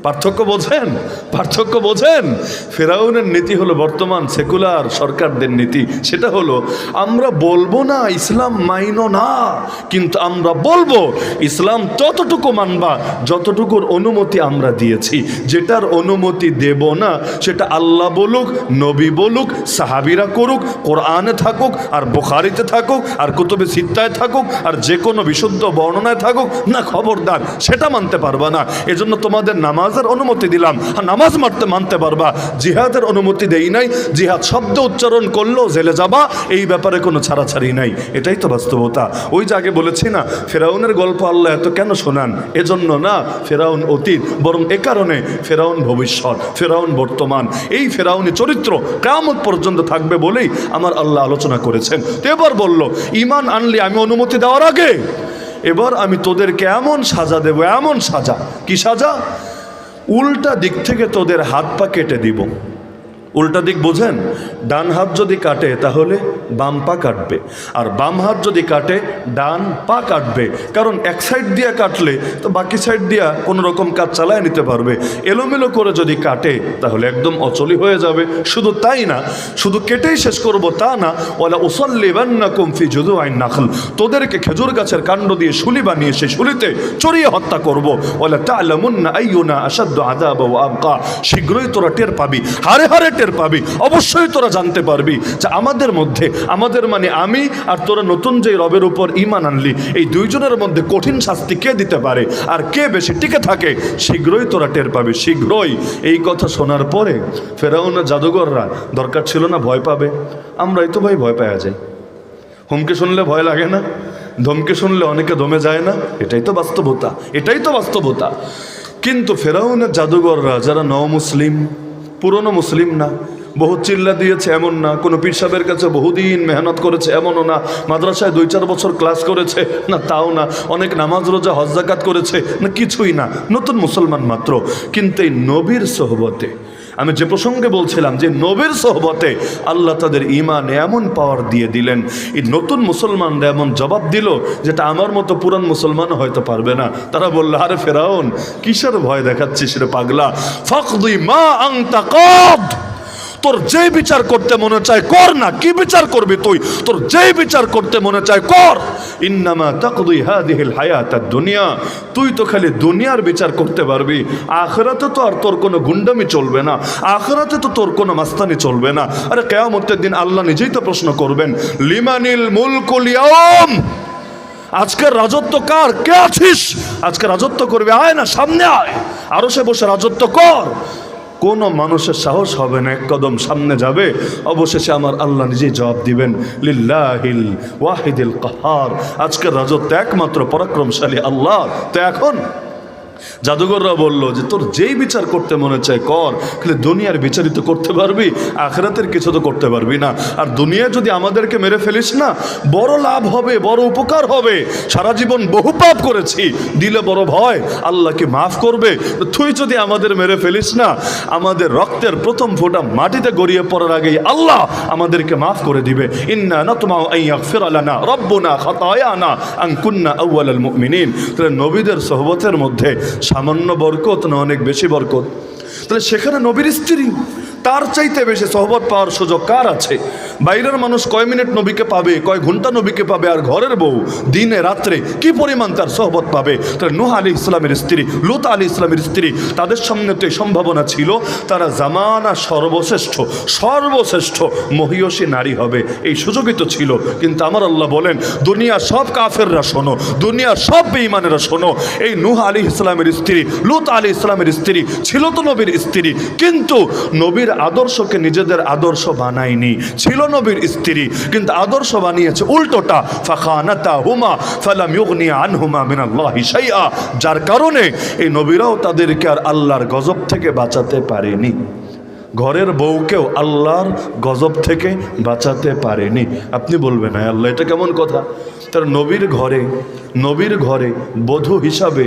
পার্থক্য বোঝেন? ফেরাউনের নীতি হলো বর্তমান সেকুলার সরকারদের নীতি। সেটা হলো আমরা বলবো না ইসলাম মাইনো না, কিন্তু আমরা বলবো ইসলাম ততটুকু মানবা যতটুকুর অনুমতি আমরা দিয়েছি। যেটার অনুমতি দেব না সেটা আল্লাহ বলুক, নবী বলুক, সাহাবিরা করুক, কোরআনে থাকুক আর বুখারীতে থাকুক আর কুতুবে সিত্তায় থাকুক আর যে কোনো বিশুদ্ধ বর্ণনায় থাকুক না, খবরদার সেটা মানতে পারবা না। এজন্য তোমাদের নামাজের অনুমতি দিলাম, নামাজ মানতে পারবা, জিহাদের অনুমতি দেই নাই। জিহাদ শব্দ উচ্চারণ করলেও জেলে যাবা, এই ব্যাপারে কোনো ছাড়াছাড়ি নাই। এটাই তো বাস্তবতা। ওই যে আগে বলেছি না, ফেরাউনের গল্প আল্লাহ এত কেন শোনান? এজন্য না ফেরাউন অতীত, বরং এ কারণে ফেরাউন ভবিষ্যৎ, ফেরাউন বর্তমান। এই ফেরাউনি চরিত্র কিয়ামত পর্যন্ত থাকবে বলেই আমার আল্লাহ আলোচনা করেছেন। তো এবার বলল ঈমান আনলি আমি অনুমতি দেওয়ার আগে, এবার আমি তোদেরকে এমন সাজা দেব, এমন সাজা। কি সাজা? উল্টা দিক থেকে তোদের হাত পা কেটে দিব। উল্টা দিক বোঝেন? ডান হাত যদি কাটে তাহলে বাম পা কাটবে, আর বাম হাত যদি কাটে ডান পা কাটবে। কারণ এক সাইড দিয়ে কাটলে তো বাকি সাইড দিয়া কোনো রকম কাজ চালায় নিতে পারবে। এলোমেলো করে যদি কাটে তাহলে একদম অচলই হয়ে যাবে। শুধু তাই না, শুধু কেটেই শেষ করব তা না, ওয়ালা উসাল্লিবান্নাকুম ফি জুযুআইন নাখল, তোদেরকে খেজুর গাছের কাণ্ড দিয়ে শুলি বানিয়ে সেই শুলিতে চড়িয়ে হত্যা করব। ওয়ালা তা'লামুন্না আইয়ুনা আশাদ্দু আযাবা ওয়া আবকা, শীঘ্রই তোরা টের পাবি, হারে হারে টের পাবি, অবশ্যই তোরা জানতে পারবি যে আমাদের মধ্যে, আমাদের মানে আমি আর তোরা নতুন যে রবের উপর ঈমান আনলি, এই দুইজনের মধ্যে কঠিন শাস্তি কে দিতে পারে আর কে বেশি টিকে থাকে, শীঘ্রই তোরা টের পাবি, শীঘ্রই। এই কথা শোনার পরে ফেরাউনের জাদুঘররা দরকার ছিল না ভয় পাবে? আমরাই তো ভাই ভয় পাওয়া যায়। হুমকি শুনলে ভয় লাগে না? ধমকি শুনলে অনেকে দমে যায় না? এটাই তো বাস্তবতা। কিন্তু ফেরাউনের জাদুঘররা যারা মুসলিম, পুরনো মুসলিম না, বহু চিল্লা দিয়েছে এমন না, কোনো পীর সাহেবের কাছে বহুদিন মেহনত করেছে এমনও না, মাদ্রাসায় 2-4 বছর ক্লাস করেছে না তাও না, অনেক নামাজ রোজা হজ যাকাত করেছে না, কিছুই না, নতুন মুসলমান মাত্র। কিন্তু এই নবীর সোহবতে, আমি যে প্রসঙ্গে বলছিলাম যে নবীর সোহবতে আল্লাহ তাদের ঈমানে এমন পাওয়ার দিয়ে দিলেন, এই নতুন মুসলমানরা এমন জবাব দিল যেটা আমার মতো পুরান মুসলমান হয়তো পারবে না। তারা বলল, আরে ফেরাউন কিসের ভয় দেখাচ্ছিস রে পাগলা, ফাকদি মা আনতা কাদ, তোর যে বিচার করতে মনে চায় কর না। কি বিচার করবি তুই? তোর যে বিচার করতে মনে চায় কর। ইন্নামা তাকদি হাদিহিল হায়াতাদ দুনিয়া, তুই তো খালি দুনিয়ার বিচার করতে পারবি, আখিরাতে তো আর তোর কোনো গুন্ডামি চলবে না, আখিরাতে তো তোর কোনো মাস্তানি চলবে না। আরে কিয়ামতের দিন আল্লাহ নিজেই তো প্রশ্ন করবেন, লিমানিল মুলকুল ইয়াউম, আজকের রাজত্ব কার? কে আছিস? আজকে রাজত্ব করবে, আয় না সামনে আয়, আরো সে বসে রাজত্ব কর। কোনো মানুষের সাহস হবে না এক কদম সামনে যাবে, অবশেষে আমার আল্লাহ নিজেই জবাব দিবেন, লিল্লাহিল ওয়াহিদিল কাহার, আজকের রাজত্ব একমাত্র পরাক্রমশালী আল্লাহ। তো এখন জাদুঘররা বলল যে তোর যেই বিচার করতে মনে চায় কর, কিন্তু দুনিয়ার বিচারিত করতে পারবি, আখিরাতের কিছু তো করতে পারবি না। আর দুনিয়ায় যদি আমাদেরকে মেরে ফেলিস না, বড় লাভ হবে, বড় উপকার হবে। সারা জীবন বহু পাপ করেছি, দিলে বড় ভয় আল্লাহকে মাফ করবে। তুই যদি আমাদের মেরে ফেলিস না, আমাদের রক্তের প্রথম ফোঁটা মাটিতে গড়িয়ে পড়ার আগেই আল্লাহ আমাদেরকে মাফ করে দিবে। ইন্না নাতমাউ আন ইয়াগফিরা লানা রাব্বুনা খাতায়ানা আন কুন্না আউওয়ালাল মুমিনিন। তাহলে নবীদের সোহবতের মধ্যে সামান্য বরকত না অনেক বেশি বরকত? তাহলে সেখানে নবীর স্ত্রী, তার চাইতে বেশি সোহবত পাওয়ার সুযোগ কার আছে? বাইরের মানুষ কয় মিনিট নবীকে পাবে, কয় ঘন্টা নবীকে পাবে, আর ঘরের বউ দিনে রাত্রে কি পরিমাণ তার সোহবত পাবে। তাহলে নূহ আলী ইসলামের স্ত্রী, লূত আলী ইসলামের স্ত্রী, তাদের সামনে তো এই সম্ভাবনা ছিল তারা জামানা সর্বশ্রেষ্ঠ মহিয়সী নারী হবে, এই সুযোগই তো ছিল। কিন্তু আমার আল্লাহ বলেন, দুনিয়ার সব কাফেররা শোনো, দুনিয়ার সব বেঈমানেরা শোনো, এই নূহ আলী ইসলামের স্ত্রী, লূত আলী ইসলামের স্ত্রী ছিল তো নবীর স্ত্রী, কিন্তু নবীর আদর্শকে নিজেদের আদর্শ বানায়নি। ছিল নবীর স্ত্রী, কিন্তু আদর্শ বানিয়েছে উল্টোটা। ফাখানাতাহুমা ফালাম ইউগনি আনহুমা মিনাল্লাহি শাইআ, যার কারণে এই নবীরাও তাদেরকে আর আল্লাহর গজব থেকে বাঁচাতে পারেনি। ঘরের বউকেও আল্লাহর গজব থেকে বাঁচাতে পারেনি। আপনি বলবেন, হ্যাঁ আল্লাহ, এটা কেমন কথা? তার নবীর ঘরে বধূ হিসাবে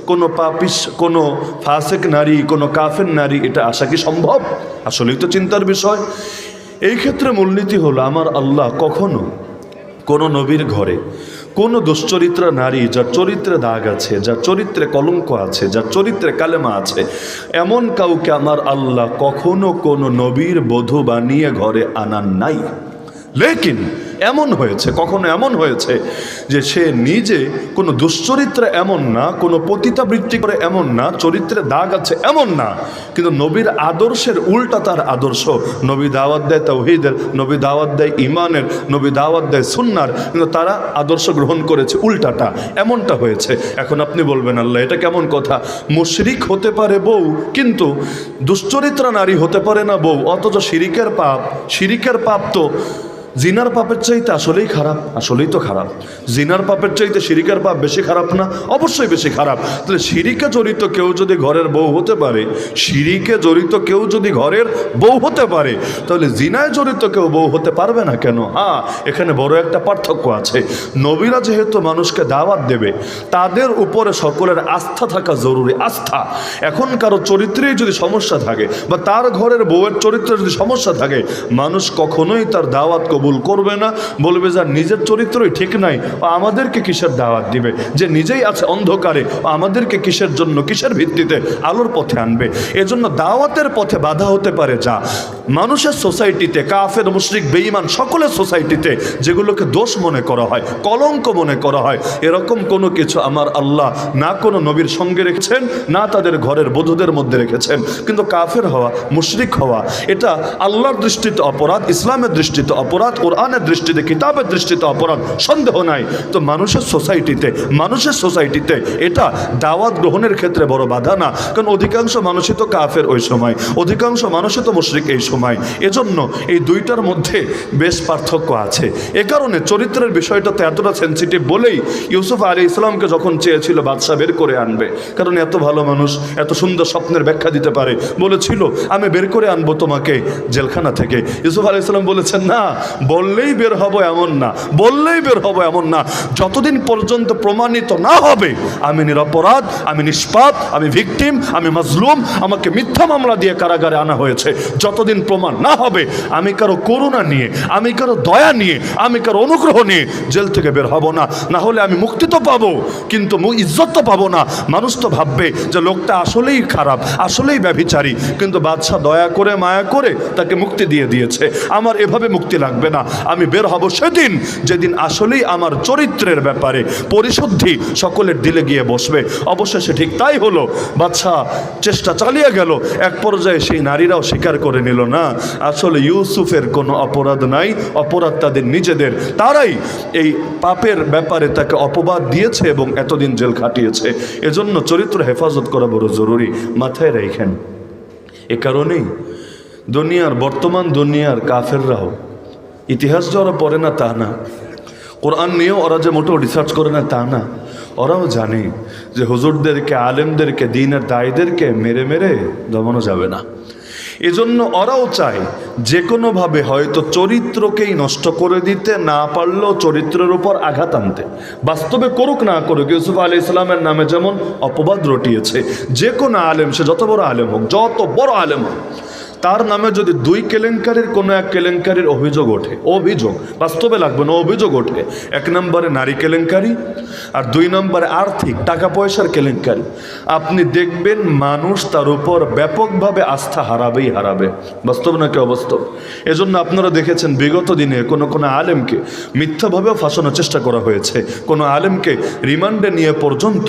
কোনো পাপিস, কোনো ফাসেক নারী, কোনো কাফের নারী, এটা আসা কি সম্ভব? আসলেই তো চিন্তার বিষয়। এই ক্ষেত্রে মূলনীতি হলো, আমার আল্লাহ কখনো কোনো নবীর ঘরে কোনো দুশ্চরিত্রা নারী, যার চরিত্রে দাগ আছে, যার চরিত্রে কলঙ্ক আছে, যার চরিত্রে কালেমা আছে, এমন কাউকে আমার আল্লাহ কখনো কোনো নবীর বধূ বানিয়ে ঘরে আনান নাই। লেকিন কখনো এমন হয়েছে যে সে নিজে কোনো দুশ্চরিত্রে এমন না, কোনো পতিতাবৃত্তি করে এমন না, চরিত্রে দাগ আছে এমন না, কিন্তু নবীর আদর্শের উল্টা তার আদর্শ। নবী দাওয়াত দেয় তাওহীদের, নবী দাওয়াত দেয় ঈমানের, নবী দাওয়াত দেয় সুন্নার, কিন্তু তারা আদর্শ গ্রহণ করেছে উল্টাটা, এমনটা হয়েছে। এখন আপনি বলবেন, আল্লাহ এটা কেমন কথা? মুশরিক হতে পারে বউ, কিন্তু দুশ্চরিত্রা নারী হতে পারে না বউ, অথচ শিরিকের পাপ তো জিনার পাপের চাইতে আসলেই খারাপ। আসলেই তো খারাপ। জিনার পাপের চাইতে শিরিকের পাপ বেশি খারাপ না? অবশ্যই বেশি খারাপ। তাহলে শিরিকে জড়িত কেউ যদি ঘরের বউ হতে পারে, তাহলে জিনায় জড়িত কেউ বউ হতে পারবে না কেন? হ্যাঁ, এখানে বড় একটা পার্থক্য আছে। নবীরা যেহেতু মানুষকে দাওয়াত দেবে, তাদের উপরে সকলের আস্থা থাকা জরুরি। আস্থা। এখন কারো চরিত্রেই যদি সমস্যা থাকে, বা তার ঘরের বউয়ের চরিত্রে যদি সমস্যা থাকে, মানুষ কখনোই তার দাওয়াত কবুল করবে না। বলবে, যার নিজের চরিত্রই ঠিক নাই, আমাদেরকে কিসের দাওয়াত দিবে? যে নিজেই আছে অন্ধকারে, আমাদেরকে কিসের জন্য, কিসের ভিত্তিতে আলোর পথে আনবে? এজন্য দাওয়াতের পথে বাধা হতে পারে যা মানুষের সোসাইটিতে, কাফের, মুশরিক, বেঈমান সকলের সোসাইটিতে যেগুলোকে দোষ মনে করা হয়, কলঙ্ক মনে করা হয়, এরকম কোনো কিছু আমার আল্লাহ না কোনো নবীর সঙ্গে রেখেছেন, না তাদের ঘরের বধূদের মধ্যে রেখেছেন। কিন্তু কাফের হওয়া, মুশরিক হওয়া, এটা আল্লাহর দৃষ্টিতে অপরাধ, ইসলামের দৃষ্টিতে অপরাধ, কোরআনের দৃষ্টিতে, কিতাবের দৃষ্টিতে অপরাধ, সন্দেহ নাই। তো মানুষের সোসাইটিতে এটা দাওয়াত গ্রহণের ক্ষেত্রে বড় বাধা না, কারণ অধিকাংশ মানুষই তো কাফের ওই সময়, অধিকাংশ মানুষই তো মুশরিক এই সময়। এজন্য এই দুইটার মধ্যে বেশ পার্থক্য আছে। এ কারণে চরিত্রের বিষয়টা তো এতটা সেন্সিটিভ বলেই ইউসুফ আলাইহিস সালামকে যখন চেয়েছিল বাদশা বের করে আনবে, কারণ এত ভালো মানুষ, এত সুন্দর স্বপ্নের ব্যাখ্যা দিতে পারে, বলেছিল আমি বের করে আনবো তোমাকে জেলখানা থেকে। ইউসুফ আলাইহিস সালাম বলেছেন, না, বললেই বের হবো এমন না, যতদিন পর্যন্ত প্রমাণিত না হবে আমি নিরপরাধ, আমি নিষ্পাপ, আমি ভিকটিম, আমি মাজলুম, আমাকে মিথ্যা মামলা দিয়ে কারাগারে আনা হয়েছে, যতদিন প্রমাণ না হবে আমি কারো করুণা নিয়ে, আমি কারো দয়া নিয়ে, আমি কারো অনুগ্রহ নিয়ে জেল থেকে বের হব না। না হলে আমি মুক্তি তো পাবো, কিন্তু ইজ্জত তো পাবো না। মানুষ তো ভাববে যে লোকটা আসলেই খারাপ, আসলেই ব্যভিচারী, কিন্তু বাদশা দয়া করে, মায়া করে তাকে মুক্তি দিয়ে দিয়েছে। আমার এভাবে মুক্তি লাগবে না। আমি বের হব সেদিন যেদিন আসলেই আমার চরিত্রের ব্যাপারে পরিশুদ্ধি সকলের দিলে গিয়ে বসবে। অবশেষে ঠিক তাই হলো। বাদশা চেষ্টা চালিয়ে গেল, এক পর্যায়ে সেই নারীরাও স্বীকার করে নিল, না, আসলে ইউসুফের কোনো অপরাধ নাই, অপরাধ তাদের নিজেদের। তারাই এই পাপের ব্যাপারে তাকে অপবাদ দিয়েছে এবং এতদিন জেল খাটিয়েছে। এজন্য চরিত্র হেফাজত করা বড় জরুরি। মাথায় রাখেন, এ কারণেই দুনিয়ার বর্তমান দুনিয়ার কাফেররাও ইতিহাস যে ওরা পড়ে না তা না, কোরআন নিয়েও ওরা যে মোটেও রিসার্চ করে না তা না, ওরাও জানে যে হুজুরদেরকে, আলেমদেরকে, দ্বীনের দায়ীদেরকে মেরে মেরে দমানো যাবে না। এজন্য ওরাও চায় যে কোনোভাবে হয়তো চরিত্রকেই নষ্ট করে দিতে, না পারলেও চরিত্রের উপর আঘাত আনতে। বাস্তবে করুক না করুক, ইউসুফ আলাইহিস সালামের নামে যেমন অপবাদ রটিয়েছে, যে কোনো আলেম, সে যত বড় আলেম হোক, যত বড় আলেম হোক, তার নামে যদি দুই কেলেঙ্কারির কোনো এক কেলেঙ্কারির অভিযোগ ওঠে, অভিযোগ বাস্তবে লাগবে না, অভিযোগ ওঠে, এক নম্বরে নারী কেলেঙ্কারি আর দুই নম্বরে আর্থিক টাকা পয়সার কেলেঙ্কারি, আপনি দেখবেন মানুষ তার উপর ব্যাপকভাবে আস্থা হারাবেই হারাবে। বাস্তব নাকি অবাস্তব? এজন্য আপনারা দেখেছেন বিগত দিনে কোনো আলেমকে মিথ্যাভাবেও ফাঁসানোর চেষ্টা করা হয়েছে, কোনো আলেমকে রিমান্ডে নিয়ে পর্যন্ত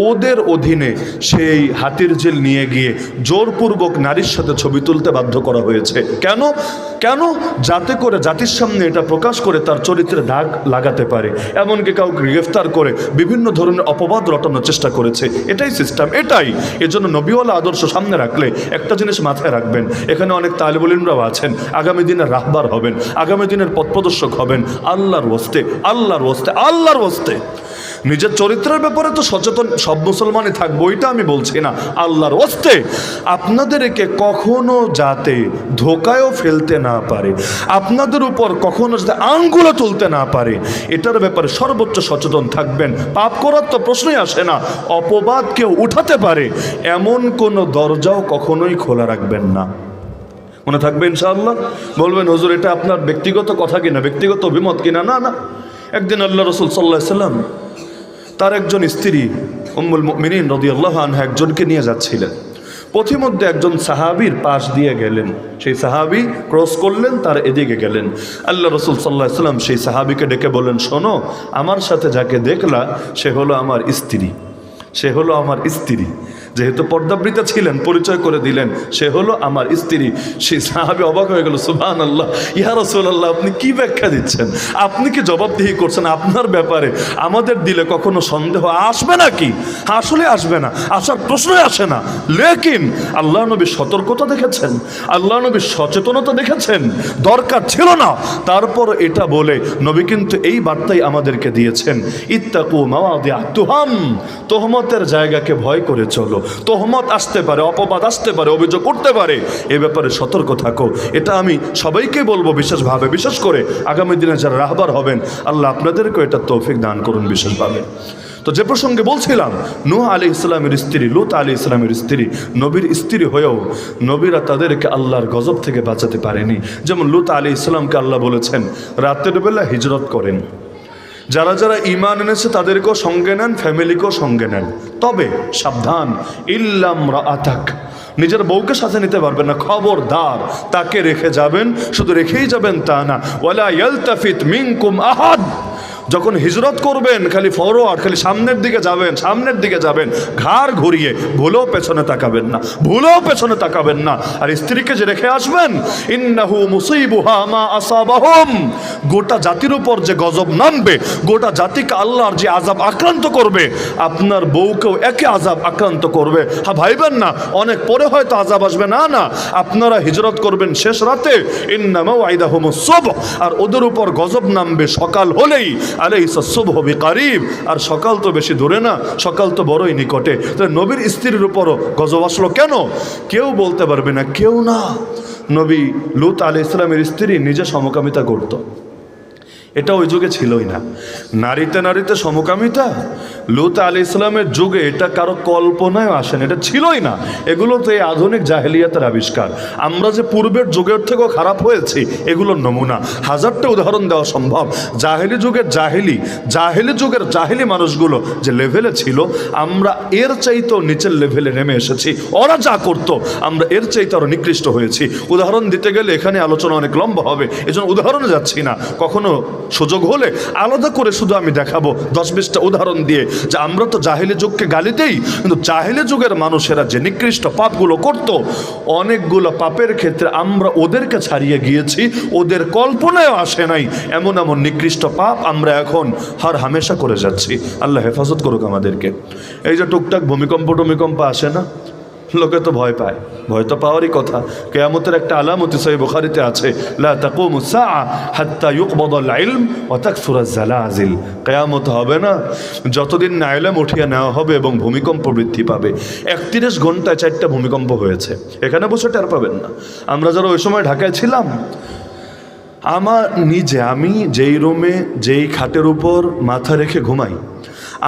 ওদের অধীনে সেই হাতির ঝিল নিয়ে গিয়ে জোরপূর্বক নারীর সাথে ছবি তুলতে বাধ্য করা হয়েছে। কেন? যাতে করে জাতির সামনে এটা প্রকাশ করে তার চরিত্রে দাগ লাগাতে পারে, এমনকি কাউকে গ্রেফতার করে বিভিন্ন ধরনের অপবাদ রটানোর চেষ্টা করেছে। এটাই সিস্টেম, এটাই। এজন্য নবীওয়ালা আদর্শ সামনে রাখলে একটা জিনিস মাথায় রাখবেন, এখানে অনেক তালিবুল ইলমরাও আছেন, আগামী দিনের রাহবার হবেন, আগামী দিনের পথপ্রদর্শক হবেন, আল্লাহর ওয়াস্তে, আল্লাহর ওয়াস্তে, আল্লাহর ওয়াস্তে। নিজের চরিত্রের ব্যাপারে তো সচেতন সব মুসলমানই থাকবো, ওইটা আমি বলছি না, আল্লাহর ওয়াস্তে আপনাদেরকে কখনো যাতে ধোকায়ও ফেলতে না পারে, আপনাদের উপর কখনো যাতে আঙ্গুলে তুলতে না পারে, এটার ব্যাপারে সর্বোচ্চ সচেতন থাকবেন। পাপ করার তো প্রশ্নই আসে না, অপবাদ কেউ উঠাতে পারে এমন কোনো দরজাও কখনোই খোলা রাখবেন না। মনে থাকবে ইনশাআল্লাহ। বলবেন হুজুর এটা আপনার ব্যক্তিগত কথা কিনা, ব্যক্তিগত অভিমত কিনা? না না, একদিন আল্লাহ রাসূল সাল্লাল্লাহু আলাইহি সাল্লাম তার একজন স্ত্রী উম্মুল মুমিনিন রাদিয়াল্লাহু আনহা একজনকে নিয়ে যাচ্ছিলেন। পথিমধ্যে একজন সাহাবীর পাশ দিয়ে গেলেন, সেই সাহাবী ক্রস করলেন, তার এদিকে গেলেন। আল্লাহ রাসূল সাল্লাল্লাহু আলাইহি সাল্লাম সেই সাহাবীকে ডেকে বললেন, শোনো, আমার সাথে যাকে দেখলা সে হলো আমার স্ত্রী, সে হলো আমার স্ত্রী। যেহেতু পর্দাবৃতা ছিলেন, পরিচয় করে দিলেন সে হলো আমার স্ত্রী। সেই সাহাবী অবাক হয়ে গেল, সুবহানাল্লাহ, ইয়া রাসূলুল্লাহ, আপনি কি ব্যাখ্যা দিচ্ছেন? আপনি কি জবাবদিহি করছেন? আপনার ব্যাপারে আমাদের দিলে কখনো সন্দেহ আসবে নাকি? আসলে আসবে না, আসার প্রশ্নই আসে না। লেকিন আল্লাহ নবী সতর্কতা দেখেছেন, আল্লাহ নবী সচেতনতা দেখেছেন, দরকার ছিল না, তারপর এটা বলে নবী কিন্তু এই বার্তাই আমাদেরকে দিয়েছেন, ইত্তাকু মাওয়াদিআত তুহাম, তোহমতের জায়গাকে ভয় করে চলো। তোহমত আসতে পারে, অপবাদ আসতে পারে, অভিযোগ করতে পারে, এ ব্যাপারে সতর্ক থাকো। এটা আমি সবাইকে বলবো বিশেষভাবে, বিশেষ করে আগামী দিনে যারা রাহবার হবেন, আল্লাহ আপনাদেরকে এটা তৌফিক দান করুন বিশেষভাবে। তো যে প্রসঙ্গে বলছিলাম, নূহ আলাইহিস সালামের স্ত্রী, লূত আলাইহিস সালামের স্ত্রী, নবীর স্ত্রী হয়েও নবীরা তাদেরকে আল্লাহর গজব থেকে বাঁচাতে পারেনি। যেমন লূত আলাইহিস সালামকে আল্লাহ বলেছেন রাতের বেলা হিজরত করেন, যারা যারা ঈমান এনেছে তাদেরকেও সঙ্গে নেন, ফ্যামিলিকেও সঙ্গে নেন, তবে সাবধান, ইল্লাম রাআতাক, নিজের বউকে সাথে নিতে পারবেন না, খবরদার, তাকে রেখে যাবেন, শুধু রেখেই যাবেন তা না, ওয়ালা ইয়ালতাফিত মিনকুম আহাদ, যখন হিজরত করবেন খালি ফরওয়ার্ড, খালি সামনের দিকে যাবেন, সামনের দিকে যাবেন, ঘাড় ঘুরিয়ে ভুলেও পেছনে তাকাবেন না, ভুলেও পেছনে তাকাবেন না। আর স্ত্রীকে যে রেখে আসবেন, ইন্নাহু মুসিবুহা মা আসাবাহুম, গোটা জাতির উপর যে গজব নামবে, গোটা জাতিকে আল্লাহর যে আযাব আক্রান্ত করবে, আপনার বউকেও একই আযাব আক্রান্ত করবে। হ্যাঁ, ভাইবেন না অনেক পরে হয়তো আযাব আসবে, না না, আপনারা হিজরত করবেন শেষ রাতে, ইন্না মাওয়াইদাহুমুস সুবহ, আর ওদের উপর গজব নামবে সকাল হলেই, আলাইসা সুবহু বিকারিব, আর সকাল তো বেশি দূরে না, সকাল তো বড়ই নিকটে। তাহলে নবীর স্ত্রীর উপরও গজব আসলো কেন? কেউ বলতে পারবে না, কেউ না। নবী লূত আলাইহিস সালামের স্ত্রী নিজে সমকামিতা করত, এটা ওই যুগে ছিলই না। নারীতে নারীতে সমকামিতা লূত আলাইহিস সালামের যুগে এটা কারো কল্পনায় আসেন, এটা ছিলই না। এগুলো তো এই আধুনিক জাহেলিয়াতের আবিষ্কার। আমরা যে পূর্বের যুগের থেকেও খারাপ হয়েছি, এগুলোর নমুনা। হাজারটা উদাহরণ দেওয়া সম্ভব। জাহেলি যুগের জাহেলি যুগের জাহেলি মানুষগুলো যে লেভেলে ছিল, আমরা এর চাইতেও নিচের লেভেলে নেমে এসেছি। ওরা যা করত আমরা এর চাইতে আরও নিকৃষ্ট হয়েছি। উদাহরণ দিতে গেলে এখানে আলোচনা অনেক লম্বা হবে, এজন্য উদাহরণে যাচ্ছি না। কখনো সুযোগ হলে আলাদা করে শুধু আমি দেখাবো 10-20টা উদাহরণ দিয়ে, যে আমরা তো জাহেলি যুগকে গালি দেই, কিন্তু জাহেলি যুগের মানুষেরা যে নিকৃষ্ট পাপগুলো করত, অনেকগুলো পাপের ক্ষেত্রে আমরা ওদেরকে ছাড়িয়ে গিয়েছি, ওদের কল্পনায়ও আসে নাই এমন এমন নিকৃষ্ট পাপ আমরা এখন হর হামেশা করে যাচ্ছি। আল্লাহ হেফাজত করুক আমাদেরকে। এই যে টুকটাক ভূমিকম্প আসে না, লোকে তো ভয় পায়, ভয় তো পাওয়ারই কথা। কিয়ামতের একটা আলামত সহিহ বুখারীতে আছে, লা তাকুমু সাআ হাত্তা ইউকবাদাল ইলম ওয়া তাকসুরাজ জালাজিল। কিয়ামত হবে না যতদিন না ইলম উঠিয়ে নেওয়া হবে এবং ভূমিকম্প বৃদ্ধি পাবে। 31 ঘন্টায় 4টা ভূমিকম্প হয়েছে, এখানে বসে টের পাবেন না। আমরা যারা ওই সময় ঢাকায় ছিলাম, আমি যেই রুমে যেই খাটের উপর মাথা রেখে ঘুমাই,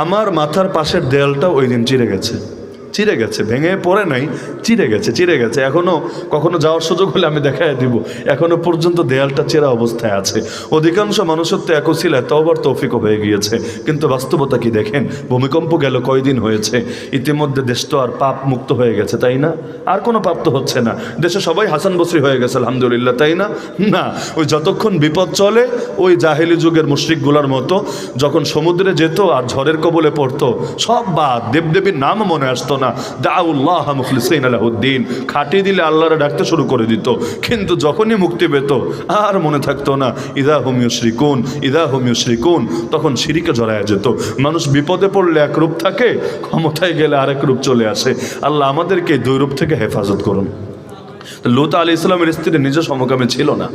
আমার মাথার পাশের দেয়ালটা ওই দিন চিরে গেছে, ভেঙে পড়ে নাই, চিরে গেছে। এখনও কখনো যাওয়ার সুযোগ হলে আমি দেখাই দিব, এখনো পর্যন্ত দেয়ালটা চেরা অবস্থায় আছে। অধিকাংশ মানুষের তো একসিলায় তওবার তৌফিকও হয়ে গিয়েছে, কিন্তু বাস্তবতা কি দেখেন, ভূমিকম্প গেল কয়দিন হয়েছে, ইতিমধ্যে দেশ তো আর পাপ মুক্ত হয়ে গেছে, তাই না? আর কোনো পাপ তো হচ্ছে না, দেশে সবাই হাসান বসরি হয়ে গেছে আলহামদুলিল্লাহ, তাই না? না, ওই যতক্ষণ বিপদ চলে ওই জাহেলি যুগের মুশরিকগুলোর মতো যখন সমুদ্রে যেত আর ঝড়ের কবলে পড়তো, সব বাদ, দেবদেবীর নাম মনে আসতো না, দাউল্লাহ মুখলিসিনা লাহুদ্দিন, খাটিয়ে দিলে আল্লাহরে ডাকতে শুরু করে দিত। কিন্তু যখনই মুক্তি পেত আর মনে থাকতো না, ইদা হুম ইউশরিকুন, তখন শিরিকে জড়ায় যেত। মানুষ বিপদে পড়লে এক রূপ থাকে, ক্ষমতায় গেলে আরেক রূপ চলে আসে। আল্লাহ আমাদেরকে দুই রূপ থেকে হেফাজত করুন। লূত আলাইহিস সালামের স্ত্রী নিজে সমকামী ছিল না,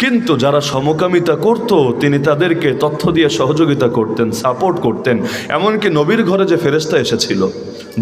কিন্তু যারা সমকামিতা করত তিনি তাদেরকে তথ্য দিয়ে সহযোগিতা করতেন, সাপোর্ট করতেন। এমনকি নবীর ঘরে যে ফেরেশতা এসেছিল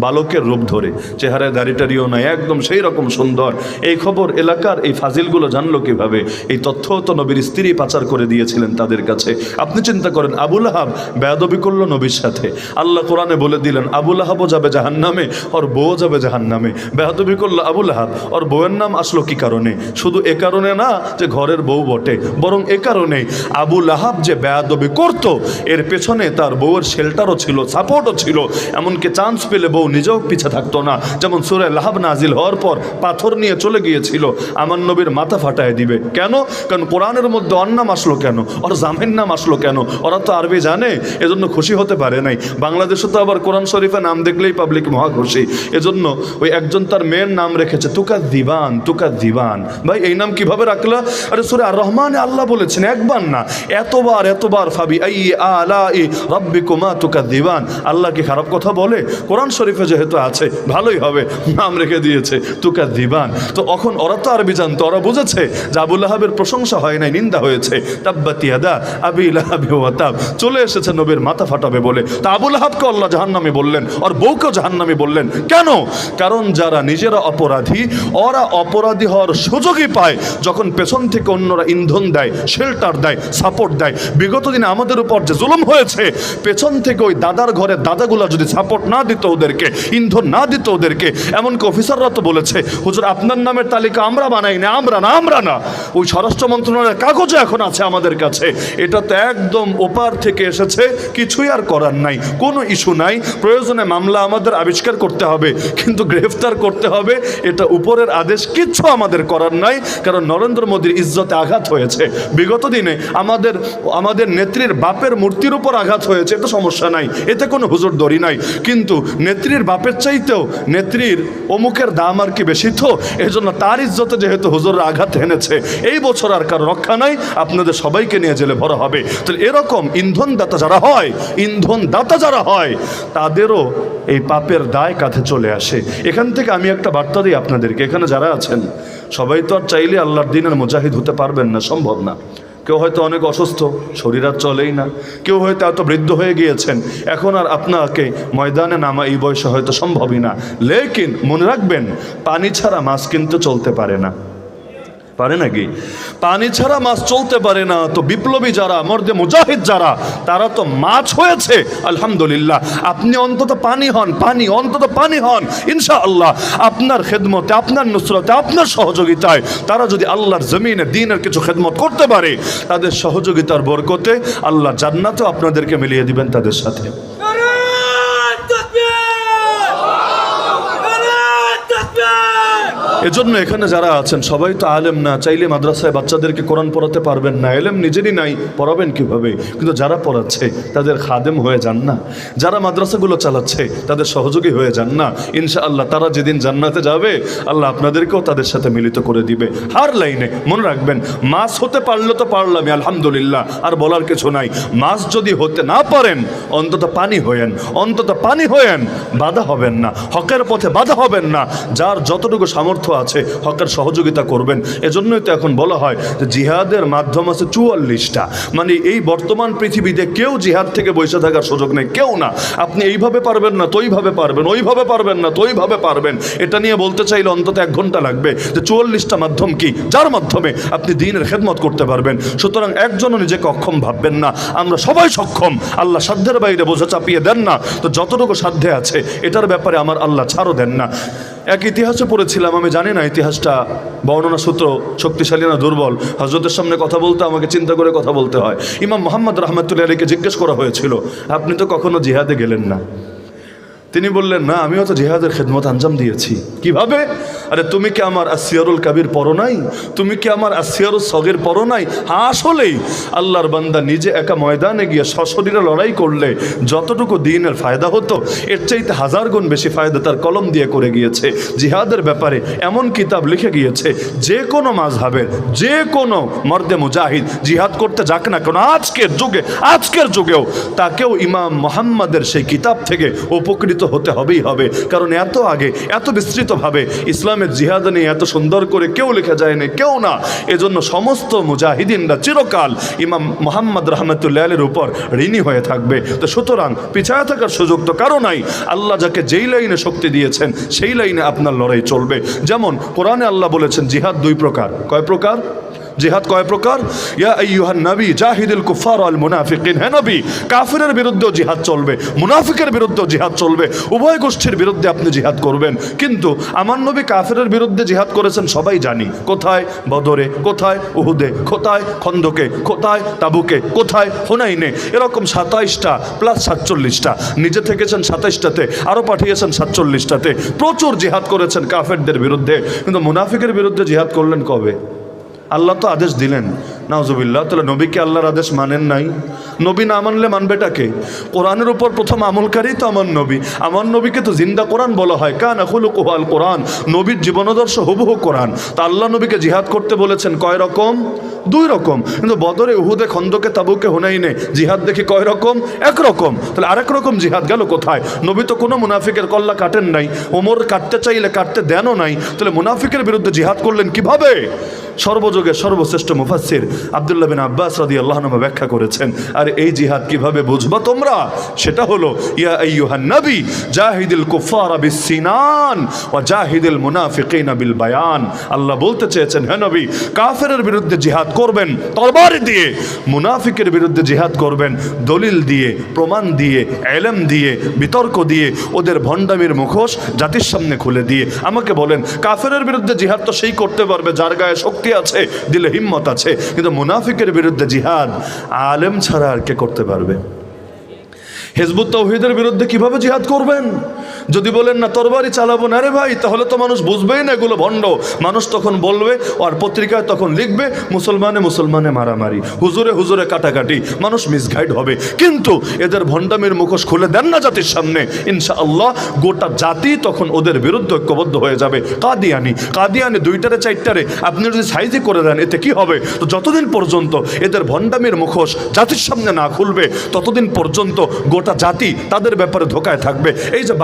বালকের রূপ ধরে, চেহারায় দাড়িটারিও নাই, একদম সেই রকম সুন্দর, এই খবর এলাকার এই ফাজিলগুলো জানলো কিভাবে? এই তথ্য তো নবীর স্ত্রী পাচার করে দিয়েছিলেন তাদের কাছে। আপনি চিন্তা করেন, আবু লাহাব বেয়াদবি করলো নবীর সাথে, আল্লাহ কোরআনে বলে দিলেন আবু লাহাবও যাবে জাহান্নামে, ওর বউও যাবে জাহান্নামে। বেয়াদবি করলো আবু লাহাব, ওর বউয়ের নাম আসলো কি কারণে? শুধু এ কারণে না যে ঘরের বউ বটে, বরং এ কারণে আবু লাহাব যে বেয়াদবি করত এর পেছনে তার বউয়ের শেল্টারও ছিল, সাপোর্টও ছিল। এমনকি চান্স পেলে বউ নিজেও পিছে থাকতো না। যেমন সূরা লাহাব নাজিল হওয়ার পর পাথর নিয়ে চলে গিয়েছিল আমার নবীর মাথা ফাটায় দিবে। কেন? কারণ কোরআনের মধ্যে ওর নাম আসলো কেন, ওর জামের নাম আসলো কেন? ওরা তো আরবি জানে, এজন্য খুশি হতে পারে নাই। বাংলাদেশে তো আবার কোরআন শরীফে নাম দেখলেই পাবলিক মহা খুশি। এজন্য ওই একজন তার মেয়ের নাম রেখেছে তুকাদ্দিবান। ভাই এই নাম কিভাবে রাখলা? আরে সূরা আর রহমানে আল্লাহ বলেছেন একবার না এতবার ফাবি আই আলাই রাব্বিকুমা তুকাদ্দিবান। আল্লাহ কি খারাপ কথা বলে? কোরআন শরীফে যেহেতু আছে ভালোই হবে, নাম রেখে দিয়েছে তুকাদ্দিবান। তো এখন ওরা তো আরবি জানতো, ওরা বুঝেছে যে আবু লাহাবের প্রশংসা হয় নাই, নিন্দা হয়েছে। তাব্বাত ইয়াদা আবি লাহাবি ওয়া তাব, চলে এসেছে নবীর মাথা ফাটাবে বলে। তা আবু লাহাবকে আল্লাহ জাহান্নামী বললেন, আর বউকেও জাহান্নামী বললেন। কেন? কারণ যারা নিজেরা অপরাধী, ওরা অপরাধী হওয়ার সুযোগই পায় যখন পেছন থেকে অন্যরা ইন্ধন দেয়, শেল্টার দেয়, সাপোর্ট দেয়। বিগত দিনে আমাদের উপর যে জুলুম হয়েছে, পেছন থেকে ওই দাদার ঘরের দাদাগুলা যদি সাপোর্ট না দিত ওদেরকে, ইন্ধন না দিত ওদেরকে, এমনকি অফিসাররা তো বলেছে হুজুর আপনার নামের তালিকা আমরা বানাই না, আমরা না, ওই স্বরাষ্ট্র মন্ত্রণালয়ের কাগজে এখন আছে আমাদের কাছে। এটা তো একদম ওপার থেকে এসেছে, কিছুই আর করার নাই, কোনো ইস্যু নাই। প্রয়োজনে মামলা আমাদের আবিষ্কার করতে হবে, কিন্তু গ্রেফতার করতে হবে, এটা উপরের আদেশ, কিচ্ছু আমাদের করার নাই। কারণ নরেন্দ্র মোদীর ইজ্জতে আঘাত হয়েছে। বিগত দিনে আমাদের নেত্রীর বাপের মূর্তির উপর আঘাত হয়েছে, এটা সমস্যা নাই, এতে কোনো হুজুর দড়ি নাই। কিন্তু নেত্রীর বাপের চাইতেও নেত্রীর অমুকের দাম আর কি বেশি, তো এই জন্য তার ইজ্জতে যেহেতু হুজুরের আঘাত এনেছে, এই বছর আর কারো রক্ষা নাই, আপনাদের সবাইকে নিয়ে জেলে ভরা হবে। তাহলে এরকম ইন্ধনদাতা যারা হয় তাদেরও এই পাপের দায় কাঁধে চলে আসে। এখান থেকে আমি একটা বার্তা দিই আপনাদেরকে, এখানে যারা আছেন সবাই তো আর চাইলে আল্লাহর দ্বীনের মুজাহিদ হতে পারবেন না, সম্ভব না। কেউ হয়তো অনেক অসুস্থ, শরীর আর চলেই না, কেউ হয়তো এত বৃদ্ধ হয়ে গিয়েছেন, এখন আর আপনাকে ময়দানে নামা এই বয়সে হয়তো সম্ভবই না। লেকিন মনে রাখবেন, পানি ছাড়া মাছ কিন্তু চলতে পারে না, পারে নাকি? পানি ছাড়া মাছ চলতে পারে না। তো বিপ্লবী যারা, মর্দে মুজাহিদ যারা, তারা তো মাছ হয়েছে আলহামদুলিল্লাহ। আপনি অন্তত পানি হন ইনশাআল্লাহ। আপনার খেদমতে, আপনার নুসরতে, আপনার সহযোগিতায় তারা যদি আল্লাহর জমিনে দ্বীনের কিছু খেদমত করতে পারে, তাদের সহযোগিতার বরকতে আল্লাহ জান্নাতও আপনাদেরকে মিলিয়ে দিবেন তাদের সাথে। এজন্য এখানে যারা আছেন সবাই তো আলেম না, চাইলে মাদ্রাসায় বাচ্চাদেরকে কোরআন পড়াতে পারবেন না, এলেম নিজেরই নাই, পড়াবেন কিভাবে? কিন্তু যারা পড়াচ্ছে তাদের খাদেম হয়ে যান না, যারা মাদ্রাসাগুলো চালাচ্ছে তাদের সহযোগী হয়ে যান না, ইনশাআল্লাহ তারা যেদিন জান্নাতে যাবে আল্লাহ আপনাদেরকেও তাদের সাথে মিলিত করে দিবে। হার লাইনে মনে রাখবেন, মাস হতে পারলে তো পারলামই আলহামদুলিল্লাহ, আর বলার কিছু নাই। মাস যদি হতে না পারেন অন্তত পানি হয়েন, অন্তত পানি হয়েন, বাধা হবেন না, হকের পথে বাধা হবেন না। যার যতটুকু সামর্থ্য আছে হকের সহযোগিতা করবেন। এজন্যই তো এখন বলা হয় যে জিহাদের মাধ্যম আছে 44টা। মানে এই বর্তমান পৃথিবীতে কেউ জিহাদ থেকে বসে থাকার সুযোগ নেই, কেউ না। আপনি এইভাবে পারবেন না তো ওইভাবে পারবেন, ওইভাবে পারবেন না তো ওইভাবে পারবেন। এটা নিয়ে বলতে চাইলে অন্তত 1 ঘন্টা লাগবে যে 44টা মাধ্যম কি, যার মাধ্যমে আপনি দ্বীনের খেদমত করতে পারবেন। সুতরাং একজনও নিজেকে অক্ষম ভাববেন না, আমরা সবাই সক্ষম। আল্লাহ সাধ্যের বাইরে বোঝা চাপিয়ে দেন না, তো যতটুকু সাধ্যে আছে এটার ব্যাপারে আমার আল্লাহ ছাড়ও দেন না। এক ইতিহাসে পড়েছিলাম, আমি জানি না ইতিহাসটা বর্ণনা সূত্র শক্তিশালী না দুর্বল, হজরতের সামনে কথা বলতে আমাকে চিন্তা করে কথা বলতে হয়। ইমাম মুহাম্মদ রহমতুল্লাহ আলাইহিকে জিজ্ঞেস করা হয়েছিল, আপনি তো কখনো জিহাদে গেলেন না? তিনি বললেন, না, আমিও তো জিহাদের খেদমত আঞ্জাম দিয়েছি। কিভাবে? আরে তুমি কি আমার আসিয়ারুল কাবির পড়ো নাই? তুমি কি আমার আসিয়ারুল সগীর পড়ো নাই? হ্যাঁ, আসলেই আল্লাহর বান্দা নিজে একা ময়দানে গিয়ে সশরীরে লড়াই করলে যতটুকু দ্বীনের ফায়দা হতো এর চাইতে 1000 গুণ বেশি ফায়দা তার কলম দিয়ে করে গিয়েছে। জিহাদের ব্যাপারে এমন কিতাব লিখে গিয়েছে, যে কোনো মাযহাবের যে কোনো মর্দে মুজাহিদ জিহাদ করতে যাক না কেন আজকের যুগেও তাকেও ইমাম মুহাম্মাদের সেই কিতাব থেকে উপকৃত হতে হবেই হবে। কারণ এত আগে এত বিস্তৃতভাবে ইসলামের জিহাদ নিয়ে এত সুন্দর করে কেউ লেখা যায়নি, কেউ না। এজন্য সমস্ত মুজাহিদিনরা চিরকাল ইমাম মুহাম্মদ রহমতুল্লাহ আলাইহির উপর ঋণী হয়ে থাকবে। তো সুতরাং পিছায় থাকার সুযোগ তো কারো নাই। আল্লাহ যাকে যেই লাইনে শক্তি দিয়েছেন সেই লাইনে আপনার লড়াই চলবে। যেমন কোরআনে আল্লাহ বলেছেন জিহাদ 2 প্রকার। কয় প্রকার? জিহাদ কয় প্রকার? ইয়া আইয়ুহান নবী জাহিদুল কুফার ওয়াল মুনাফিকিন। হে নবী, কাফিরের বিরুদ্ধেও জিহাদ চলবে, মুনাফিকের বিরুদ্ধেও জিহাদ চলবে, উভয় গোষ্ঠীর বিরুদ্ধে আপনি জিহাদ করবেন। কিন্তু আমার নবী কাফিরের বিরুদ্ধে জিহাদ করেছেন সবাই জানি। কোথায়? বদরে, কোথায়? উহুদে, কোথায়? খন্দকে, কোথায়? তাবুকে, কোথায়? হুনাইনে। এরকম 27টা প্লাস 47টা। নিজে থেকেছেন 27টাতে, আরও পাঠিয়েছেন 47টাতে। প্রচুর জিহাদ করেছেন কাফেরদের বিরুদ্ধে। কিন্তু মুনাফিকের বিরুদ্ধে জিহাদ করলেন কবে? আল্লাহ তো আদেশ দিলেন, নাউজুবিল্লাহ। তাহলে নবীকে আল্লাহর আদেশ মানেন নাই? নবী না মানলে মানবেটাকে? কোরআনের উপর প্রথম আমলকারী তো আমার নবী। আমার নবীকে তো জিন্দা কোরআন বলা হয়, কানা খুলুকুহু আল কোরআন। নবীর জীবনাদর্শ হুবহু কোরআন। তা আল্লাহ নবীকে জিহাদ করতে বলেছেন কয় রকম? 2 রকম। কিন্তু বদরে, উহুদে, খন্দকে, তাবুকে, হুনাইনে জিহাদ দেখি কয় রকম? 1 রকম। তাহলে আরেক রকম জিহাদ গেল কোথায়? নবী তো কোনো মুনাফিকের কল্লা কাটেন নাই, ওমর কাটতে চাইলে কাটতে দেনও নাই। তাহলে মুনাফিকের বিরুদ্ধে জিহাদ করলেন কিভাবে? সর্বযুগের সর্বশ্রেষ্ঠ মুফাসসির আব্দুল্লাহ বিন আব্বাস রাদিয়াল্লাহু আনহু ব্যাখ্যা করেছেন। আর এই জিহাদ কিভাবে বুঝবা তোমরা? সেটা হলো ইয়া আইয়ুহান নবী জাহিদুল কুফারা বিসসিনান ওয়া জাহিদুল মুনাফিকিনা বিল বায়ান। আল্লাহ বলতে চেয়েছেন, হে নবী, কাফেরের বিরুদ্ধে জিহাদ করবেন তরবার দিয়ে, মুনাফিকের বিরুদ্ধে জিহাদ করবেন দলিল দিয়ে, প্রমাণ দিয়ে, ইলম দিয়ে, বিতর্ক দিয়ে, ওদের ভণ্ডামির মুখোশ জাতির সামনে খুলে দিয়ে। আমাকে বলেন, কাফেরের বিরুদ্ধে জিহাদ তো সেই করতে পারবে যার গায়ে শক্তি আছে, দিলে হিম্মত আছে। কিন্তু মুনাফিকের বিরুদ্ধে জিহাদ আলেম ছাড়া আর কে করতে পারবে? হিজবুত তাওহীদের বিরুদ্ধে কিভাবে জিহাদ করবেন? যদি বলেন না তরবারি চালাবো না, রে ভাই, তাহলে তো মানুষ বুঝবেই না এগুলো ভণ্ড। মানুষ তখন বলবে, আর পত্রিকায় তখন লিখবে মুসলমানে মারামারি, হুজুরে কাটাকাটি, মানুষ মিসগাইড হবে। কিন্তু এদের ভণ্ডামির মুখোশ খুলে দেন না জাতির সামনে, ইনশাআল্লাহ গোটা জাতি তখন ওদের বিরুদ্ধে ঐক্যবদ্ধ হয়ে যাবে। কাদিয়ানি 2টারে 4টারে আপনি যদি সাইজে করে দেন, এতে কি হবে? তো যতদিন পর্যন্ত এদের ভণ্ডামির মুখোশ জাতির সামনে না খুলবে ততদিন পর্যন্ত গোটা জাতি তাদের ব্যাপারে ধোকায় থাকবে। এই যে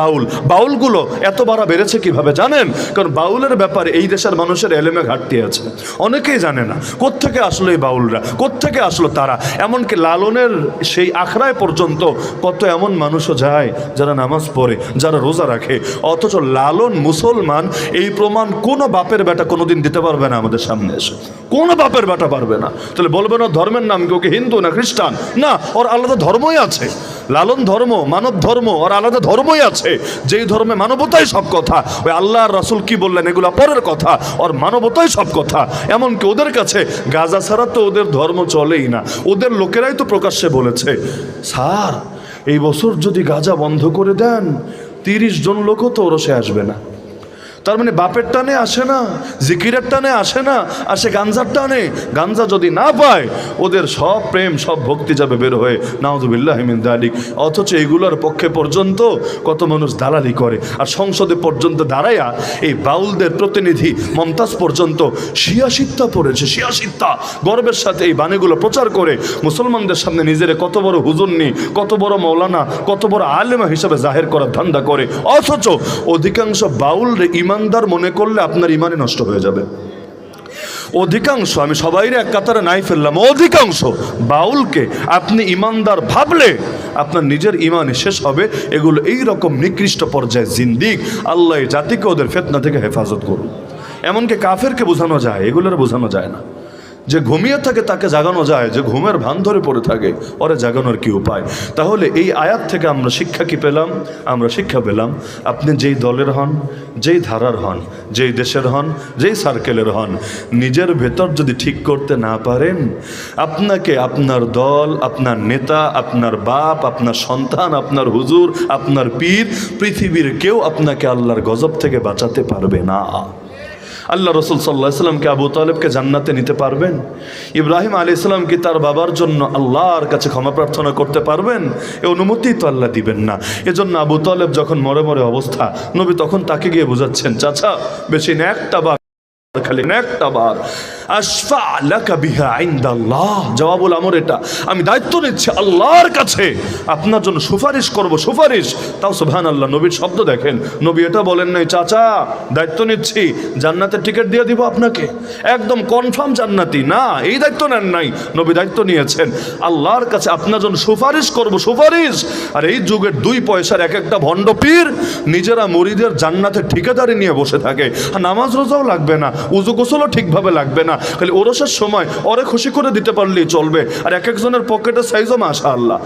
বাউলগুলো এত বাড়া বেড়েছে কিভাবে জানেন? কারণ বাউলের ব্যাপারে এই দেশের মানুষের এলেমে ঘাটতি আছে, অনেকেই জানে না কোত্থেকে আসলো এই বাউলরা, কোত্থেকে আসলো তারা। এমনকি লালনের সেই আখড়ায় পর্যন্ত কত এমন মানুষও যায় যারা নামাজ পড়ে, যারা রোজা রাখে, অথচ লালন মুসলমান। এই প্রমাণ কোনো বাপের বেটা কোনোদিন দিতে পারবে না আমাদের সামনে এসে, কোনো বাপের বেটা পারবে না। তাহলে বলবে না ধর্মের নাম কি, ওকে হিন্দু না খ্রিস্টান? না, ওর আলাদা ধর্মই আছে। লালন ধর্ম মানব ধর্ম, ওর আলাদা ধর্মই আছে। যেই ধর্মে মানবতাই সব কথা, ওই আল্লাহ আর রাসূল কি বললেন এগুলা পরের কথা, ওর মানবতাই সব কথা। এমনকি ওদের কাছে গাজা ছাড়া তো ওদের ধর্ম চলেই না। ওদের লোকেরাই তো প্রকাশ্যে বলেছে, স্যার এই বছর যদি গাজা বন্ধ করে দেন 30 জন লোকও তো ওরসে আসবে না। তার মানে বাপের টানে আসে না, জিকিরের টানে আসে না, আসে গাঞ্জার টানে। গাঞ্জা যদি না পায় ওদের সব প্রেম সব ভক্তি যাবে বের হয়ে, নাউযুবিল্লাহি মিন যালিক। অথচ এগুলোর পক্ষে পর্যন্ত কত মানুষ দালালি করে। আর সংসদে পর্যন্ত দাঁড়াইয়া এই বাউলদের প্রতিনিধি মমতাজ পর্যন্ত শিয়াশিত্তা পড়েছে, শিয়াশিত্তা গর্বের সাথে এই বাণীগুলো প্রচার করে মুসলমানদের সামনে নিজের কত বড় হুজুরনি, কত বড় মৌলানা, কত বড় আলেমা হিসাবে জাহের করার ধান্দা করে। অথচ অধিকাংশ বাউলরে ইমানদার মনে করলে আপনার ইমানই নষ্ট হয়ে যাবে। অধিকাংশ, আমি সবাইরে এক কাতারে নাই ফেললাম, অধিকাংশ বাউলকে আপনি ইমানদার ভাবলে আপনার নিজের ইমানে শেষ হবে। এগুলো এই রকম নিকৃষ্ট পর্যায়ে জিন্দিক। আল্লাহ জাতিকে ওদের ফিতনা থেকে হেফাজত করুন। এমনকি কাফেরকে বোঝানো যায়, এগুলোর বোঝানো যায় না। যে ঘুমিয়ে থাকে তাকে জাগানো যায়, যে ঘুমের ভান ধরে পড়ে থাকে ওরে জাগানোর কি উপায়? তাহলে এই আয়াত থেকে আমরা শিক্ষা কি পেলাম? আমরা শিক্ষা পেলাম আপনি যেই দলের হন, যেই ধারার হন, যেই দেশের হন, যেই সার্কেলের হন, নিজের ভেতর যদি ঠিক করতে না পারেন, আপনাকে আপনার দল, আপনার নেতা, আপনার বাপ, আপনার সন্তান, আপনার হুজুর, আপনার পীর, পৃথিবীর কেউ আপনাকে আল্লাহর গজব থেকে বাঁচাতে পারবে না। আল্লাহ রসুল সাল্লাল্লাহু আলাইহি ওয়াসাল্লাম কি আবু তালেবকে জান্নাতে নিতে পারবেন? ইব্রাহিম আলাইহিস সালাম কি তার বাবার জন্য আল্লাহর কাছে ক্ষমা প্রার্থনা করতে পারবেন? এই অনুমতি তো আল্লাহ দিবেন না। এজন্য আবু তালেব যখন মরে মরে অবস্থা, নবী তখন তাকে গিয়ে বোঝাচ্ছেন, চাচা বেশি না একটা বার, খালি একটা বার, আশফা লাকা বিহা ইনদাল্লাহ, জবাবুল আমর এটা, আমি দায়িত্ব নিচ্ছি আল্লাহর কাছে আপনার জন্য সুপারিশ করব, সুপারিশ। তাও সুবহানাল্লাহ, নবীর শব্দ দেখেন, নবী এটা বলেন নাই চাচা দায়িত্ব নিচ্ছি জান্নাতের টিকিট দিয়ে দিব আপনাকে, একদম কনফার্ম জান্নাতি, না এই দায়িত্ব নেন নাই। নবী দায়িত্ব নিয়েছেন আল্লাহর কাছে আপনার জন্য সুপারিশ করব, সুপারিশ। আর এই যুগের 2 পয়সার এক একটা ভণ্ড পীর নিজেরা মুরিদের জান্নাতের ঠিকাদারি নিয়ে বসে থাকে। আর নামাজ রোজাও লাগবে না, উযু গোসলও ঠিকভাবে লাগবে না, খালি ওরসের সময় ওরে খুশি করে দিতে পারলেই চলবে। আর এক একজনের পকেটের সাইজও মাশাআল্লাহ,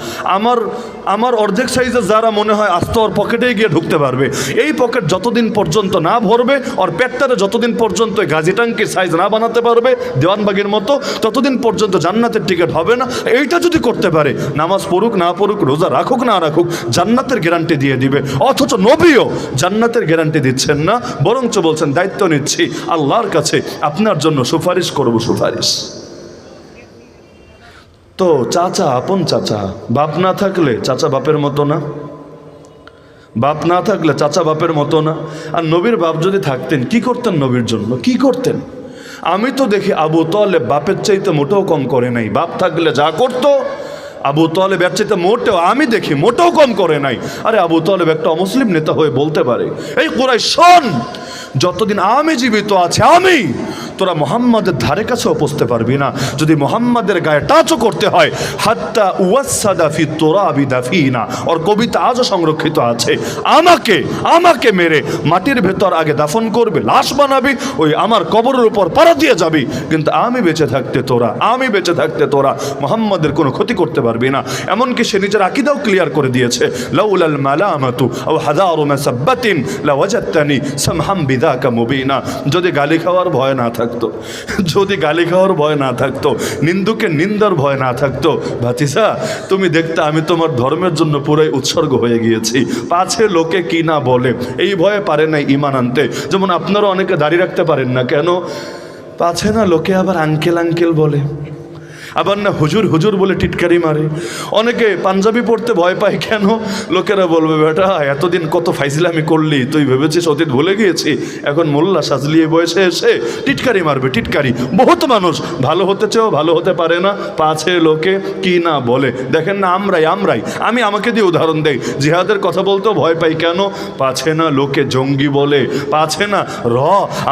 আমার অর্ধেক সাইজে যারা মনে হয় আস্ত ওর পকেটেই গিয়ে ঢুকতে পারবে। এই পকেট যতদিন পর্যন্ত না ভরবে, ওর পেটটারে যতদিন পর্যন্ত গাজী টাঙ্কির সাইজ না বানাতে পারবে দেওয়ানবাগের মতো, ততদিন পর্যন্ত জান্নাতের টিকিট হবে না। এইটা যদি করতে পারে, নামাজ পড়ুক না পড়ুক, রোজা রাখুক না রাখুক, জান্নাতের গ্যারান্টি দিয়ে দিবে। অথচ নবীও জান্নাতের গ্যারান্টি দিচ্ছেন না, বরঞ্চ বলছেন দায়িত্ব নিচ্ছি আল্লাহর কাছে আপনার জন্য সুপারিশ করব, সুপারিশ। তো চাচা, আপন চাচা, বাপ না থাকলে চাচা বাপের মতো না, বাপ না থাকলে চাচা বাপের মতো না। আর নবীর বাপ যদি থাকতেন কি করতেন নবীর জন্য, কি করতেন? আমি তো দেখি আবু তালেব বাপের চাইতে মোটেও কম করে নাই। বাপ থাকলে যা করতো আবু তালেব এর চাইতে মোটেও, আমি দেখি মোটেও কম করে নাই। আরে আবু তালেব একটা অমুসলিম নেতা হয়ে বলতে পারে, এই কুরাইশ শোন, যতদিন আমি জীবিত আছে আমি, তোরা মোহাম্মদের ধারে কাছেও পৌঁছতে পারবি না। যদি মোহাম্মদের গায়ে টাচও করতে হয়, হাত্তা ওয়াসাদা ফি তুরাবি দাফিনা, ওর কবিতা আজও সংরক্ষিত আছে, আমাকে মেরে মাটির ভেতর আগে দাফন করবে, লাশ বানাবি, ওই আমার কবরের উপর পাড়া দিয়ে যাবি, কিন্তু আমি বেঁচে থাকতে তোরা মোহাম্মদের কোনো ক্ষতি করতে পারবি না। এমনকি সে নিজের আকীদাও ক্লিয়ার করে দিয়েছে, লাউলাল মালামাতু আও হাযারু মাসাব্বাতিন লাওয়াজাদতানি সামহাম বিযাকা মুবিনা। যদি গালি খাওয়ার ভয় না থাকতো, যদি গালি খাওয়ার ভয় না থাকতো, নিন্দুকের নিন্দার ভয় না থাকতো, ভাতিজা তুমি দেখতে আমি তোমার ধর্মের জন্য পুরাই উৎসর্গ হয়ে গিয়েছি, পাছে লোকে কি না বলে এই ভয়ে পারে নাই ইমান আনতে। যেমন আপনারা অনেকে দাঁড়িয়ে রাখতে পারেন না কেন, পাছে না লোকে আবার আঙ্কেল আঙ্কেল বলে, আবার না হুজুর হুজুর বলে টিটকারি মারে। অনেকে পাঞ্জাবি পড়তে ভয় পায় কেন, লোকেরা বলবে বেটা এতদিন কত ফাইজলামি করলি, তুই ভেবেছিস অতীত ভুলে গিয়েছি, এখন মোল্লা সাজলিয়ে বয়সে এসে টিটকারি মারবে, টিটকারি। বহুত মানুষ ভালো হতে চেয়েও ভালো হতে পারে না, পাছে লোকে কি না বলে। দেখেন না আমরাই আমি আমাকে দিয়ে উদাহরণ দেই, জিহাদের কথা বলতেও ভয় পাই কেন, পাছে না লোকে জঙ্গি বলে, পাছে না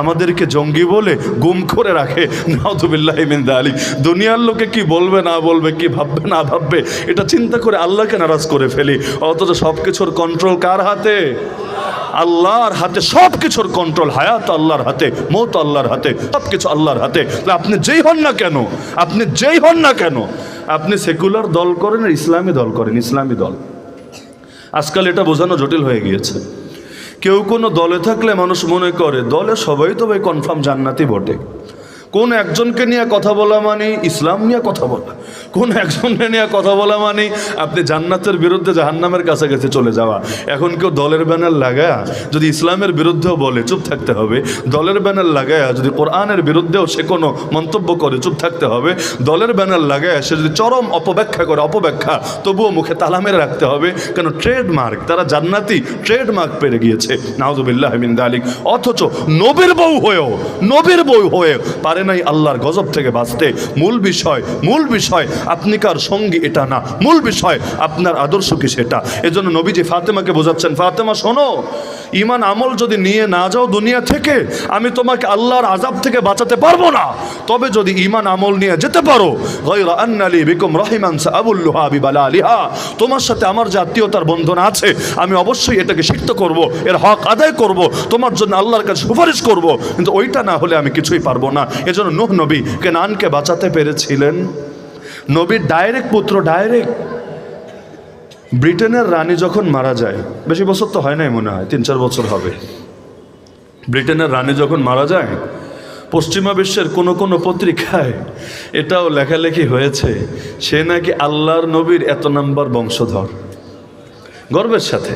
আমাদেরকে জঙ্গি বলে গুম করে রাখে, নাউযুবিল্লাহি মিন যালিক। দুনিয়ার লোকে কি বলবে না বলবে, কি ভাববে না ভাববে, এটা চিন্তা করে আল্লাহকে নারাজ করে ফেলি। অথচ সব কিছুর কন্ট্রোল কার হাতে? আল্লাহর হাতে সব কিছুর কন্ট্রোল। হায়াত আল্লাহর হাতে, মৌত আল্লাহর হাতে, সব কিছু আল্লাহর হাতে। আপনি যেই হন না কেন, আপনি সেকুলার দল করেন আর ইসলামী দল করেন, ইসলামী দল। আজকাল এটা বোঝানো জটিল হয়ে গিয়েছে। কেউ কোনো দলে থাকলে মানুষ মনে করে দলে সবাই তো ভাই কনফার্ম জান্নাতি বটে, কোন একজনকে নিয়ে কথা বলা মানে ইসলাম নিয়ে কথা বলা, কোন একজনকে নিয়ে কথা বলা মানে আপনি জান্নাতের বিরুদ্ধে জাহান্নামের কাছাকাছি চলে যাওয়া। এখন কেউ দলের ব্যানার লাগায়া যদি ইসলামের বিরুদ্ধেও বলে চুপ থাকতে হবে, দলের ব্যানার লাগায়া যদি কোরআনের বিরুদ্ধেও সে কোনো মন্তব্য করে চুপ থাকতে হবে, দলের ব্যানার লাগায়া সে যদি চরম অপব্যাখ্যা করে অপব্যাখ্যা তবুও মুখে তালা মেরে রাখতে হবে, কেন ট্রেডমার্ক, তারা জান্নাতি ট্রেডমার্ক পেরে গিয়েছে, নাউযুবিল্লাহ মিন যালিক। অথচ নবীর বউ হয়ে পারে নাই আল্লাহর গজব থেকে বাঁচতে। মূল বিষয় আপনি কার সঙ্গী এটা না, মূল বিষয় আপনার আদর্শ কি সেটা। এজন্য নবীজি ফাতেমাকে বোঝাচ্ছেন, ফাতেমা শোনো, ঈমান আমল যদি নিয়ে না যাও দুনিয়া থেকে, আমি তোমাকে আল্লাহর আযাব থেকে বাঁচাতে পারবো না। তবে যদি ঈমান আমল নিয়ে যেতে পারো, গায়রা আন্নালি বিকুম রাহিমান সাআবুল্লুহা বিবালালিহা, তোমার সাথে আমার যে আত্মীয়তার বন্ধন আছে আমি অবশ্যই এটাকে সিক্ত করব, এর হক আদায় করব, তোমার জন্য আল্লাহর কাছে সুপারিশ করব, কিন্তু ওইটা না হলে আমি কিছুই পারবো না। এজন্য নূহ নবী কেনানকে বাঁচাতে পেরেছিলেন। নবীর ডাইরেক্ট পুত্র, ডাইরেক্ট। ব্রিটেনের রানী যখন মারা যায়, বেশি বছর তো হয় নাই, মনে হয় 3-4 বছর হবে। ব্রিটেনের রানী যখন মারা যায়, পশ্চিমা বিশ্বের কোনো পত্রিকায় এটাও লেখালেখি হয়েছে সে নাকি আল্লাহর নবীর এত নাম্বার বংশধর। গর্বের সাথে,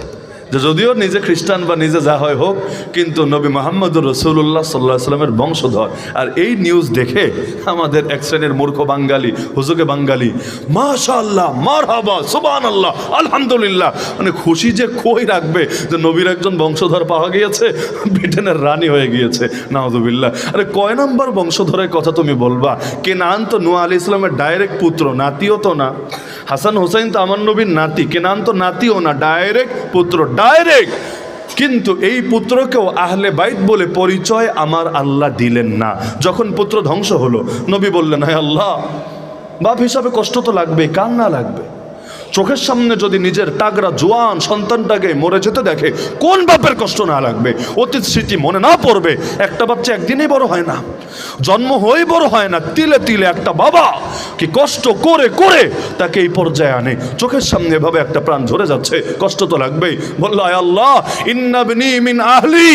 যে যদিও নিজে খ্রিস্টান বা নিজে যা হয় হোক, কিন্তু নবী মুহাম্মদুর রাসূলুল্লাহ সাল্লাল্লাহু আলাইহি ওয়াসাল্লামের বংশধর। আর এই নিউজ দেখে আমাদের এক শ্রেণীর মূর্খ বাঙালি, হুজুগে বাঙালি, মাশাআল্লাহ, মারহাবা, সুবহানাল্লাহ, আলহামদুলিল্লাহ, মানে খুশি যে কই রাখবে যে নবীর একজন বংশধর পাওয়া গিয়েছে, ব্রিটেনের রানী হয়ে গিয়েছে, নাউযুবিল্লাহ। আরে কয় নাম্বার বংশধরের কথা তুমি বলবা? কেনান তো নূহ আলাইহিস সালামের ডাইরেক্ট পুত্র, নাতিও তো না। হাসান হোসেন তো আমার নবীর নাতি, কেনান তো নাতিও না, ডাইরেক্ট পুত্র, ডাইরেক্ট। কিন্তু এই পুত্রকেও আহলে বাইত বলে পরিচয় আমার আল্লাহ দিলেন না। যখন পুত্র ধ্বংস হলো, নবী বললেন, হে আল্লাহ, বাপ হিসাবে কষ্ট তো লাগবে, কার না লাগবে? চোখের সামনে যদি নিজের টাগরা জোয়ান সন্তানটাকে মরে যেতে দেখে, কোন বাপের কষ্ট না লাগবে? অতীত স্মৃতি মনে না পড়বে? একটা বাচ্চা একদিনেই বড় হয় না, জন্ম হয়ে বড় হয় না, তিলে তিলে একটা বাবা কি কষ্ট করে করে তাকে এই পর্যায়ে আনে। চোখের সামনে এভাবে একটা প্রাণ ঝরে যাচ্ছে, কষ্ট তো লাগবেই। বলল, আয় আল্লাহ, ইন্নাবনি মিন আহলি,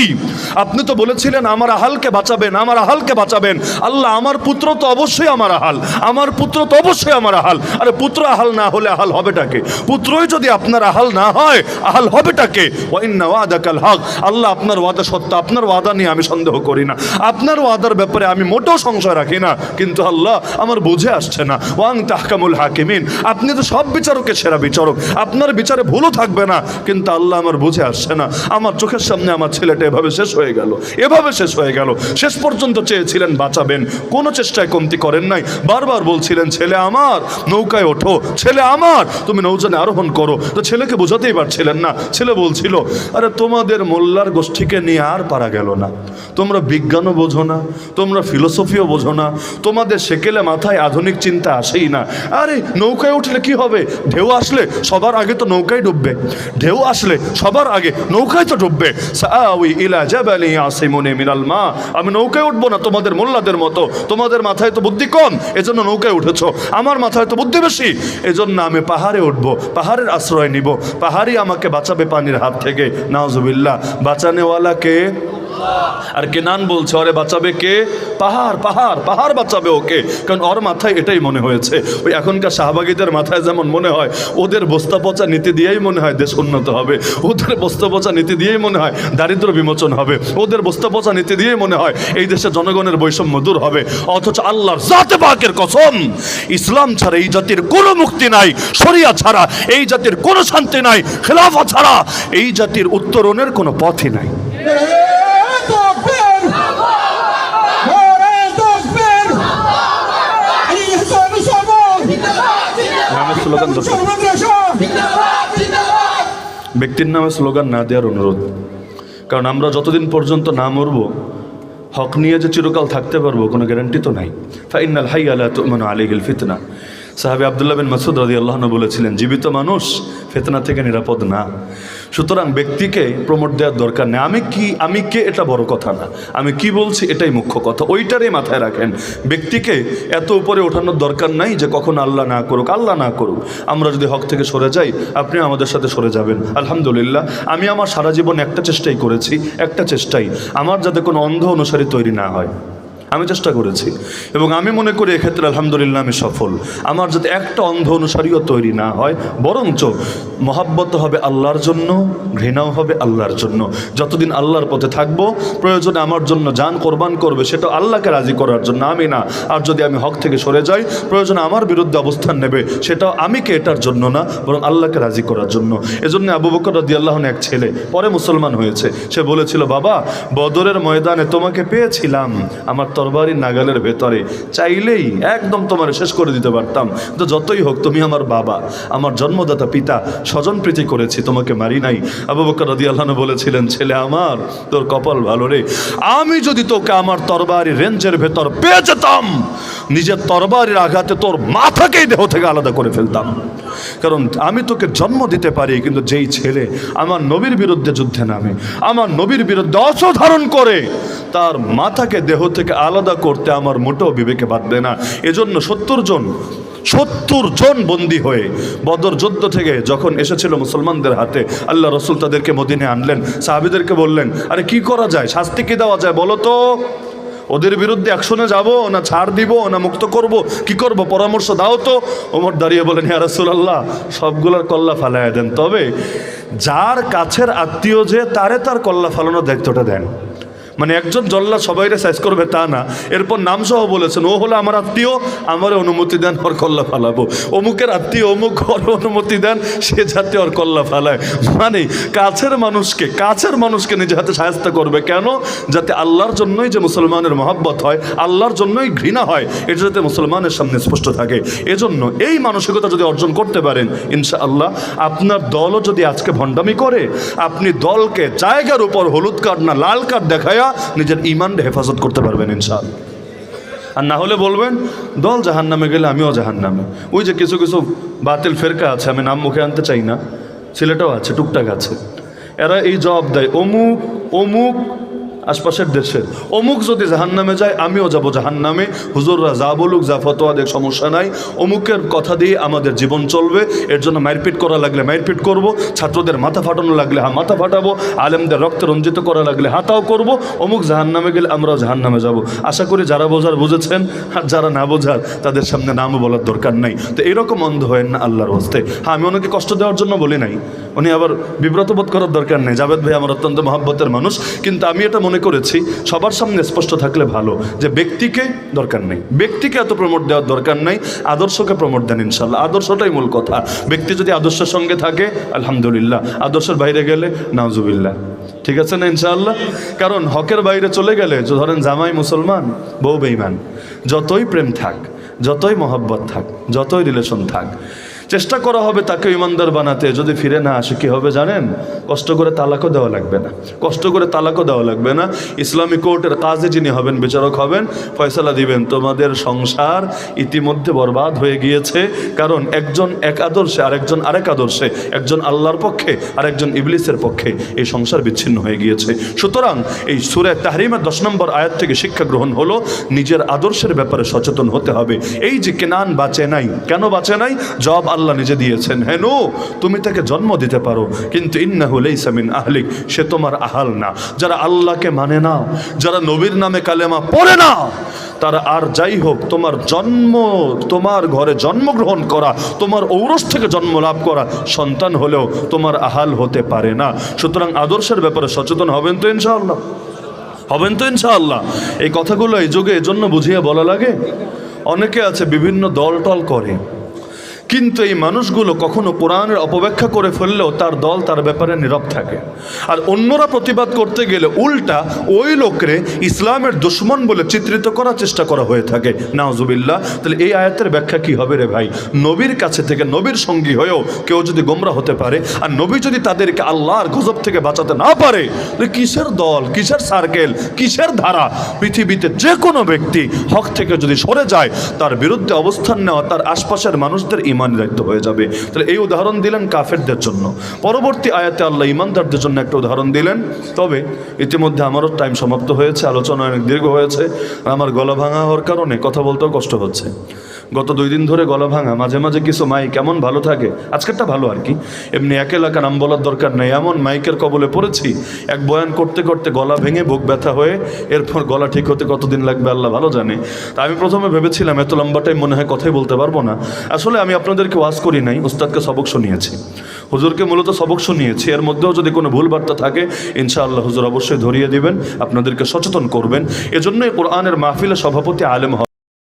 আপনি তো বলেছিলেন আমার আহালকে বাঁচাবেন, আমার আহালকে বাঁচাবেন। আল্লাহ, আমার পুত্র তো অবশ্যই আমার আহাল, আমার পুত্র তো অবশ্যই আমার আহাল। আরে পুত্র আহাল না হলে আহাল হবেটাকে? পুত্রই যদি আপনার আহাল না হয়, আহাল হবেটাকে? ওয়া ইন্না ওয়াদাকাল হক, আল্লাহ আপনার ওয়াদা সত্য, আপনার ওয়াদা নিয়ে আমি সন্দেহ করি না, আপনার ওয়াদার ব্যাপারে আমি মোটেও সংশয় রাখি না। কিন্তু আল্লাহ, আমার বুঝে আসছে না। ওয়া আনতা আহকামুল হাকিমিন, আপনি তো সব বিচারকের সেরা বিচারক, আপনার বিচারে ভুলও থাকবে না। কিন্তু আল্লাহ, আমার বুঝে আসছে না, আমার চোখের সামনে আমার ছেলেটা এভাবে শেষ হয়ে গেল, এভাবে শেষ হয়ে গেল। শেষ পর্যন্ত চেয়েছিলেন বাঁচাবেন, কোনো চেষ্টায় কমতি করেন নাই। বারবার বলছিলেন, ছেলে আমার নৌকায় ওঠো, ছেলে আমার তুমি নৌজানে আরোহণ করো। তো ছেলেকে বোঝাতেই পারছিলেন না। ছেলে বলছিল, আরে তোমাদের মোল্লার গোষ্ঠীকে নিয়ে আর পারা গেল না, তোমরা বিজ্ঞানও বোঝো না, তোমরা ফিলোসফিও বোঝো না, তোমাদের সেকেলে মাথায় আধুনিক চিন্তা আসেই না। আরে নৌকায় উঠলে কি হবে? ঢেউ আসলে সবার আগে তো নৌকায় ডুববে, ঢেউ আসলে সবার আগে নৌকায় তো ডুববে। সাআউই ইলা জাবালি ইয়াসিমুনি মিনাল মা, আমি নৌকায় উঠবো না তোমাদের মোল্লাদের মতো, তোমাদের মাথায় তো বুদ্ধি কম এজন্য নৌকায় উঠেছো, আমার মাথায় তো বুদ্ধি বেশি এজন্য আমি পাহাড়ে উঠবো, পাহাড়ের আশ্রয় নিব, পাহাড়ই আমাকে বাঁচাবে পানির হাত থেকে। নাউজুবিল্লাহ, বাঁচানেওয়ালা কে? আর কেনান বলছে, ওরে বাঁচাবে কে? পাহাড়, পাহাড়, পাহাড় বাঁচাবে ওকে। কারণ ওর মাথায় এটাই মনে হয়েছে, ওই এখনকার শাহবাগীদের মাথায় যেমন মনে হয়, ওদের বস্তা পচা নীতি দিয়েই মনে হয় দেশ উন্নত হবে, ওদের বস্তা পচা নীতি দিয়েই মনে হয় দারিদ্র বিমোচন হবে, ওদের বস্তা পচা নীতি দিয়েই মনে হয় এই দেশে জনগণের বৈষম্য দূর হবে। অথচ আল্লাহর জাতে পাকের কসম, ইসলাম ছাড়া এই জাতির কোনো মুক্তি নাই, শরিয়া ছাড়া এই জাতির কোনো শান্তি নাই, খেলাফা ছাড়া এই জাতির উত্তরণের কোনো পথই নাই। ব্যক্তির নামে স্লোগান না দেওয়ার অনুরোধ, কারণ আমরা যতদিন পর্যন্ত না মরব, হক নিয়ে যে চিরকাল থাকতে পারবো কোনো গ্যারান্টি তো নাই। ফাইনাল হাইয়া লা তু'মানু আলাইহিল ফিতনা, সাহাবী আব্দুল্লাহ বিন মাসউদ রাদিয়াল্লাহু আনহু বলেছিলেন, জীবিত মানুষ ফিতনা থেকে নিরাপদ না। সুতরাং ব্যক্তিকে প্রমোট দেওয়ার দরকার নেই। আমি কে এটা বড় কথা না, আমি কি বলছি এটাই মুখ্য কথা, ওইটারই মাথায় রাখেন। ব্যক্তিকে এত উপরে ওঠানোর দরকার নাই যে কখন আল্লাহ না করুক, আল্লাহ না করুক, আমরা যদি হক থেকে সরে যাই আপনি আমাদের সাথে সরে যাবেন। আলহামদুলিল্লাহ, আমি আমার সারা জীবন একটা চেষ্টাই করেছি, একটা চেষ্টাই, আমার যাতে কোনো অন্ধ অনুসারী তৈরি না হয়। আমি চেষ্টা করেছি এবং আমি মনে করি এক্ষেত্রে আলহামদুলিল্লাহ আমি সফল। আমার যাতে একটা অন্ধ অনুসারীও তৈরি না হয়, বরঞ্চ মহাব্বত হবে আল্লাহর জন্য, ঘৃণাও হবে আল্লাহর জন্য। যতদিন আল্লাহর পথে থাকবো, প্রয়োজনে আমার জন্য জান কোরবান করবে, সেটা আল্লাহকে রাজি করার জন্য, আমি না। আর যদি আমি হক থেকে সরে যাই, প্রয়োজনে আমার বিরুদ্ধে অবস্থান নেবে, সেটাও আমি কে এটার জন্য না, বরং আল্লাহকে রাজি করার জন্য। এজন্য আবু বকর রাদিয়াল্লাহু আনহু এক ছেলে পরে মুসলমান হয়েছে, সে বলেছিল, বাবা বদরের ময়দানে তোমাকে পেয়েছিলাম আমার তরবারির নাগালের ভেতরে, চাইলেই একদম তোমার শেষ করে দিতে পারতাম, তো যতই হোক তুমি আমার বাবা, আমার জন্মদাতা পিতা, স্বজন প্রীতি করেছি, তোমাকে মারি নাই। আবু বকর রাদিয়াল্লাহু আনহু বলেছিলেন, ছেলে আমার, তোর কপাল ভালো রে, আমি যদি তোকে আমার তরবারির রেঞ্জের ভেতর পেয়ে যেতাম, নিজের তরবারির আঘাতে তোর মাথাকেই দেহ থেকে আলাদা করে ফেলতাম। কারণ আমি তোকে জন্ম দিতে পারি, কিন্তু যেই ছেলে আমার নবীর বিরুদ্ধে যুদ্ধে নামে, আমার নবীর বিরুদ্ধে অস্ত্র ধারণ করে, তার মাথাকে দেহ থেকে আলাদা করতে আমার মোটেও বিবেকে বাঁধবে না। এজন্য 70 জন বন্দী হয়ে বদর যুদ্ধ থেকে যখন এসেছিল মুসলমানদের হাতে, আল্লাহ রসুল তাদেরকে মদিনায় আনলেন। সাহাবীদেরকে বললেন, আরে কি করা যায়, শাস্তি কি দেওয়া যায় বলো তো, ওদের বিরুদ্ধে অ্যাকশনে যাব না ছাড় দিব না মুক্ত করব, কি করব, পরামর্শ দাও তো। ওমর দাঁড়িয়ে বলেন, ইয়া রাসূলুল্লাহ, সবগুলোর কল্লা ফালাইয়া দেন, তবে যার কাছের আত্মীয় যে তারে তার কল্লা ফালানোর দায়িত্বটা দেন। মানে একজন জল্লাদ সবাইরে সাইজ করবে তা না, এরপর নাম সহ বলেছেন, ও হলো আমার আত্মীয়, আমার অনুমতি দেন ওর কল্লা ফালাবো, অমুকের আত্মীয় অমুক অনুমতি দেন, সে যাতে ওর কল্লা ফালায়। মানে কাছের মানুষকে নিজে হাতে সাহায্য করবে, কেন, যাতে আল্লাহর জন্যই যে মুসলমানের মহব্বত হয়, আল্লাহর জন্যই ঘৃণা হয়, এটা যাতে মুসলমানের সামনে স্পষ্ট থাকে। এজন্য এই মানসিকতা যদি অর্জন করতে পারেন, ইনশাআল্লাহ আপনার দলও যদি আজকে ভণ্ডামি করে, আপনি দলকে জায়গার উপর হলুদ কার্ড না লাল কার্ড দেখায় নিজের ঈমানকে হেফাজত করতে পারবেন ইনশাআল্লাহ। আর না হলে বলবেন, দল জাহান্নামে গেলে আমিও জাহান্নামে। ওই যে কিছু বাতিল ফেরকা আছে, আমি নাম মুখে আনতে চাই না, সিলেটেও আছে, টুকটাক আছে, এরা এই জবাব দেয়, অমুক আশপাশের দেশের অমুক যদি জাহান্নামে যায়, আমিও যাব জাহান্নামে, হুজুররা যা বলুক, যা ফতোয়া দেখ, সমস্যা নাই, অমুকের কথা দিয়ে আমাদের জীবন চলবে, এর জন্য মারপিট করা লাগলে মারপিট করব, ছাত্রদের মাথা ফাটানো লাগলে মাথা ফাটাবো, আলেমদের রক্তে রঞ্জিত করা লাগলে হাতাও করব, অমুক জাহান্নামে গেলে আমরাও জাহান্নামে যাব। আশা করি যারা বোঝার বুঝেছেন, আর যারা না বোঝার তাদের সামনে নামও বলার দরকার নাই। তো এরকম অন্ধ হয় না আল্লাহর হস্তে। হ্যাঁ, আমি ওনাকে কষ্ট দেওয়ার জন্য বলি নাই, উনি আবার বিব্রত বোধ করার দরকার নেই, জাভেদ ভাই আমার অত্যন্ত মহব্বতের মানুষ, কিন্তু আমি এটা মনে করেছি সবার সামনে স্পষ্ট থাকলে ভালো, যে ব্যক্তিকে দরকার নেই, ব্যক্তিকে এত প্রমোট দেওয়ার দরকার নাই, আদর্শকে প্রমোট দেন ইনশাল্লাহ, আদর্শটাই মূল কথা। ব্যক্তি যদি আদর্শের সঙ্গে থাকে আলহামদুলিল্লাহ, আদর্শের বাইরে গেলে নাউজুবিল্লাহ, ঠিক আছে না ইনশাআল্লাহ। কারণ হকের বাইরে চলে গেলে, ধরেন জামাই মুসলমান, বউ বেঈমান, যতই প্রেম থাক, যতই মহব্বত থাক, যতই রিলেশন থাক, চেষ্টা করা হবে তাকে ইমানদার বানাতে, যদি ফিরে না আসে কি হবে জানেন, কষ্ট করে তালাকও দেওয়া লাগবে না, ইসলামী কোর্টের কাজে যিনি হবেন, বিচারক হবেন, ফয়সালা দিবেন, তোমাদের সংসার ইতিমধ্যে বরবাদ হয়ে গিয়েছে, কারণ একজন এক আদর্শে আরেকজন আরেক আদর্শে, একজন আল্লাহর পক্ষে আরেকজন ইবলিসের পক্ষে, এই সংসার বিচ্ছিন্ন হয়ে গিয়েছে। সুতরাং এই সূরা তাহরিমের 10 নম্বর আয়াত থেকে শিক্ষা গ্রহণ হলো, নিজের আদর্শের ব্যাপারে সচেতন হতে হবে। এই যে কেনান বাঁচে নাই, কেন বাঁচে নাই, জবাব আল্লাহ নিজে দিয়েছেন, হ্যাঁ নো, তুমি তাকে জন্ম দিতে পারো, কিন্তু ইন্নাহু লাইসা মিন আহলিক, সে তোমার আহাল না। যারা আল্লাহকে মানে না, যারা নবীর নামে কালেমা পড়ে না, তারা আর যাই হোক, তোমার ঘরে জন্মগ্রহণ করা, তোমার ঔরস থেকে জন্ম লাভ করা সন্তান হলেও তোমার আহাল হতে পারে না। সুতরাং আদর্শের ব্যাপারে সচেতন হবেন তো ইনশাআল্লাহ। এই কথাগুলো এই যুগে এজন্য বুঝিয়ে বলা লাগে। অনেকে আছে বিভিন্ন দল টল করে, কিন্তু এই মানুষগুলো কখনো কোরআনের অপব্যাখ্যা করে ফেললেও তার দল তার ব্যাপারে নীরব থাকে, আর অন্যরা প্রতিবাদ করতে গেলে উল্টা ওই লোকরে ইসলামের দুশ্মন বলে চিত্রিত করার চেষ্টা করা হয়ে থাকে, নাউজুবিল্লাহ। তাহলে এই আয়াতের ব্যাখ্যা কি হবে রে ভাই, নবীর কাছে থেকে নবীর সঙ্গী হয়েও কেউ যদি গোমরা হতে পারে, আর নবী যদি তাদেরকে আল্লাহর গজব থেকে বাঁচাতে না পারে, তাহলে কিসের দল, কিসের সার্কেল, কিসের ধারা? পৃথিবীতে যে কোনো ব্যক্তি হক থেকে যদি সরে যায়, তার বিরুদ্ধে অবস্থান নেওয়া তার আশপাশের মানুষদের ইমানের দায়িত্ব হয়ে যাবে। তাহলে এই উদাহরণ দিলেন কাফেরদের জন্য, পরবর্তী আয়াতে আল্লাহ ইমানদারদের জন্য একটা উদাহরণ দিলেন। তবে ইতিমধ্যে আমারও টাইম সমাপ্ত হয়েছে, আলোচনা অনেক দীর্ঘ হয়েছে, আমার গলা ভাঙা হওয়ার কারণে কথা বলতেও কষ্ট হচ্ছে। গত 2 দিন ধরে গলা ভাঙা, মাঝে মাঝে কিছু মাইক এমন ভালো থাকে, আজকেরটা ভালো আর কি, এমনি এক এলাকা নাম বলার দরকার নেই, এমন মাইকের কবলে পড়েছি, এক বয়ান করতে করতে গলা ভেঙে বুক ব্যথা হয়ে এরপর গলা ঠিক হতে কতদিন লাগবে আল্লাহ ভালো জানে। তা আমি প্রথমে ভেবেছিলাম এত লম্বাটাই মনে হয় কথাই বলতে পারবো না। আসলে আমি আপনাদেরকে ওয়াজ করি নাই, উস্তাদকে সবক শুনিয়েছি, হুজুরকে মূলত সবক শুনিয়েছি। এর মধ্যেও যদি কোনো ভুল বার্তা থাকে ইনশাআল্লাহ হুজুর অবশ্যই ধরিয়ে দিবেন, আপনাদেরকে সচেতন করবেন। এজন্যই কোরআনের মাহফিলে সভাপতি আলেম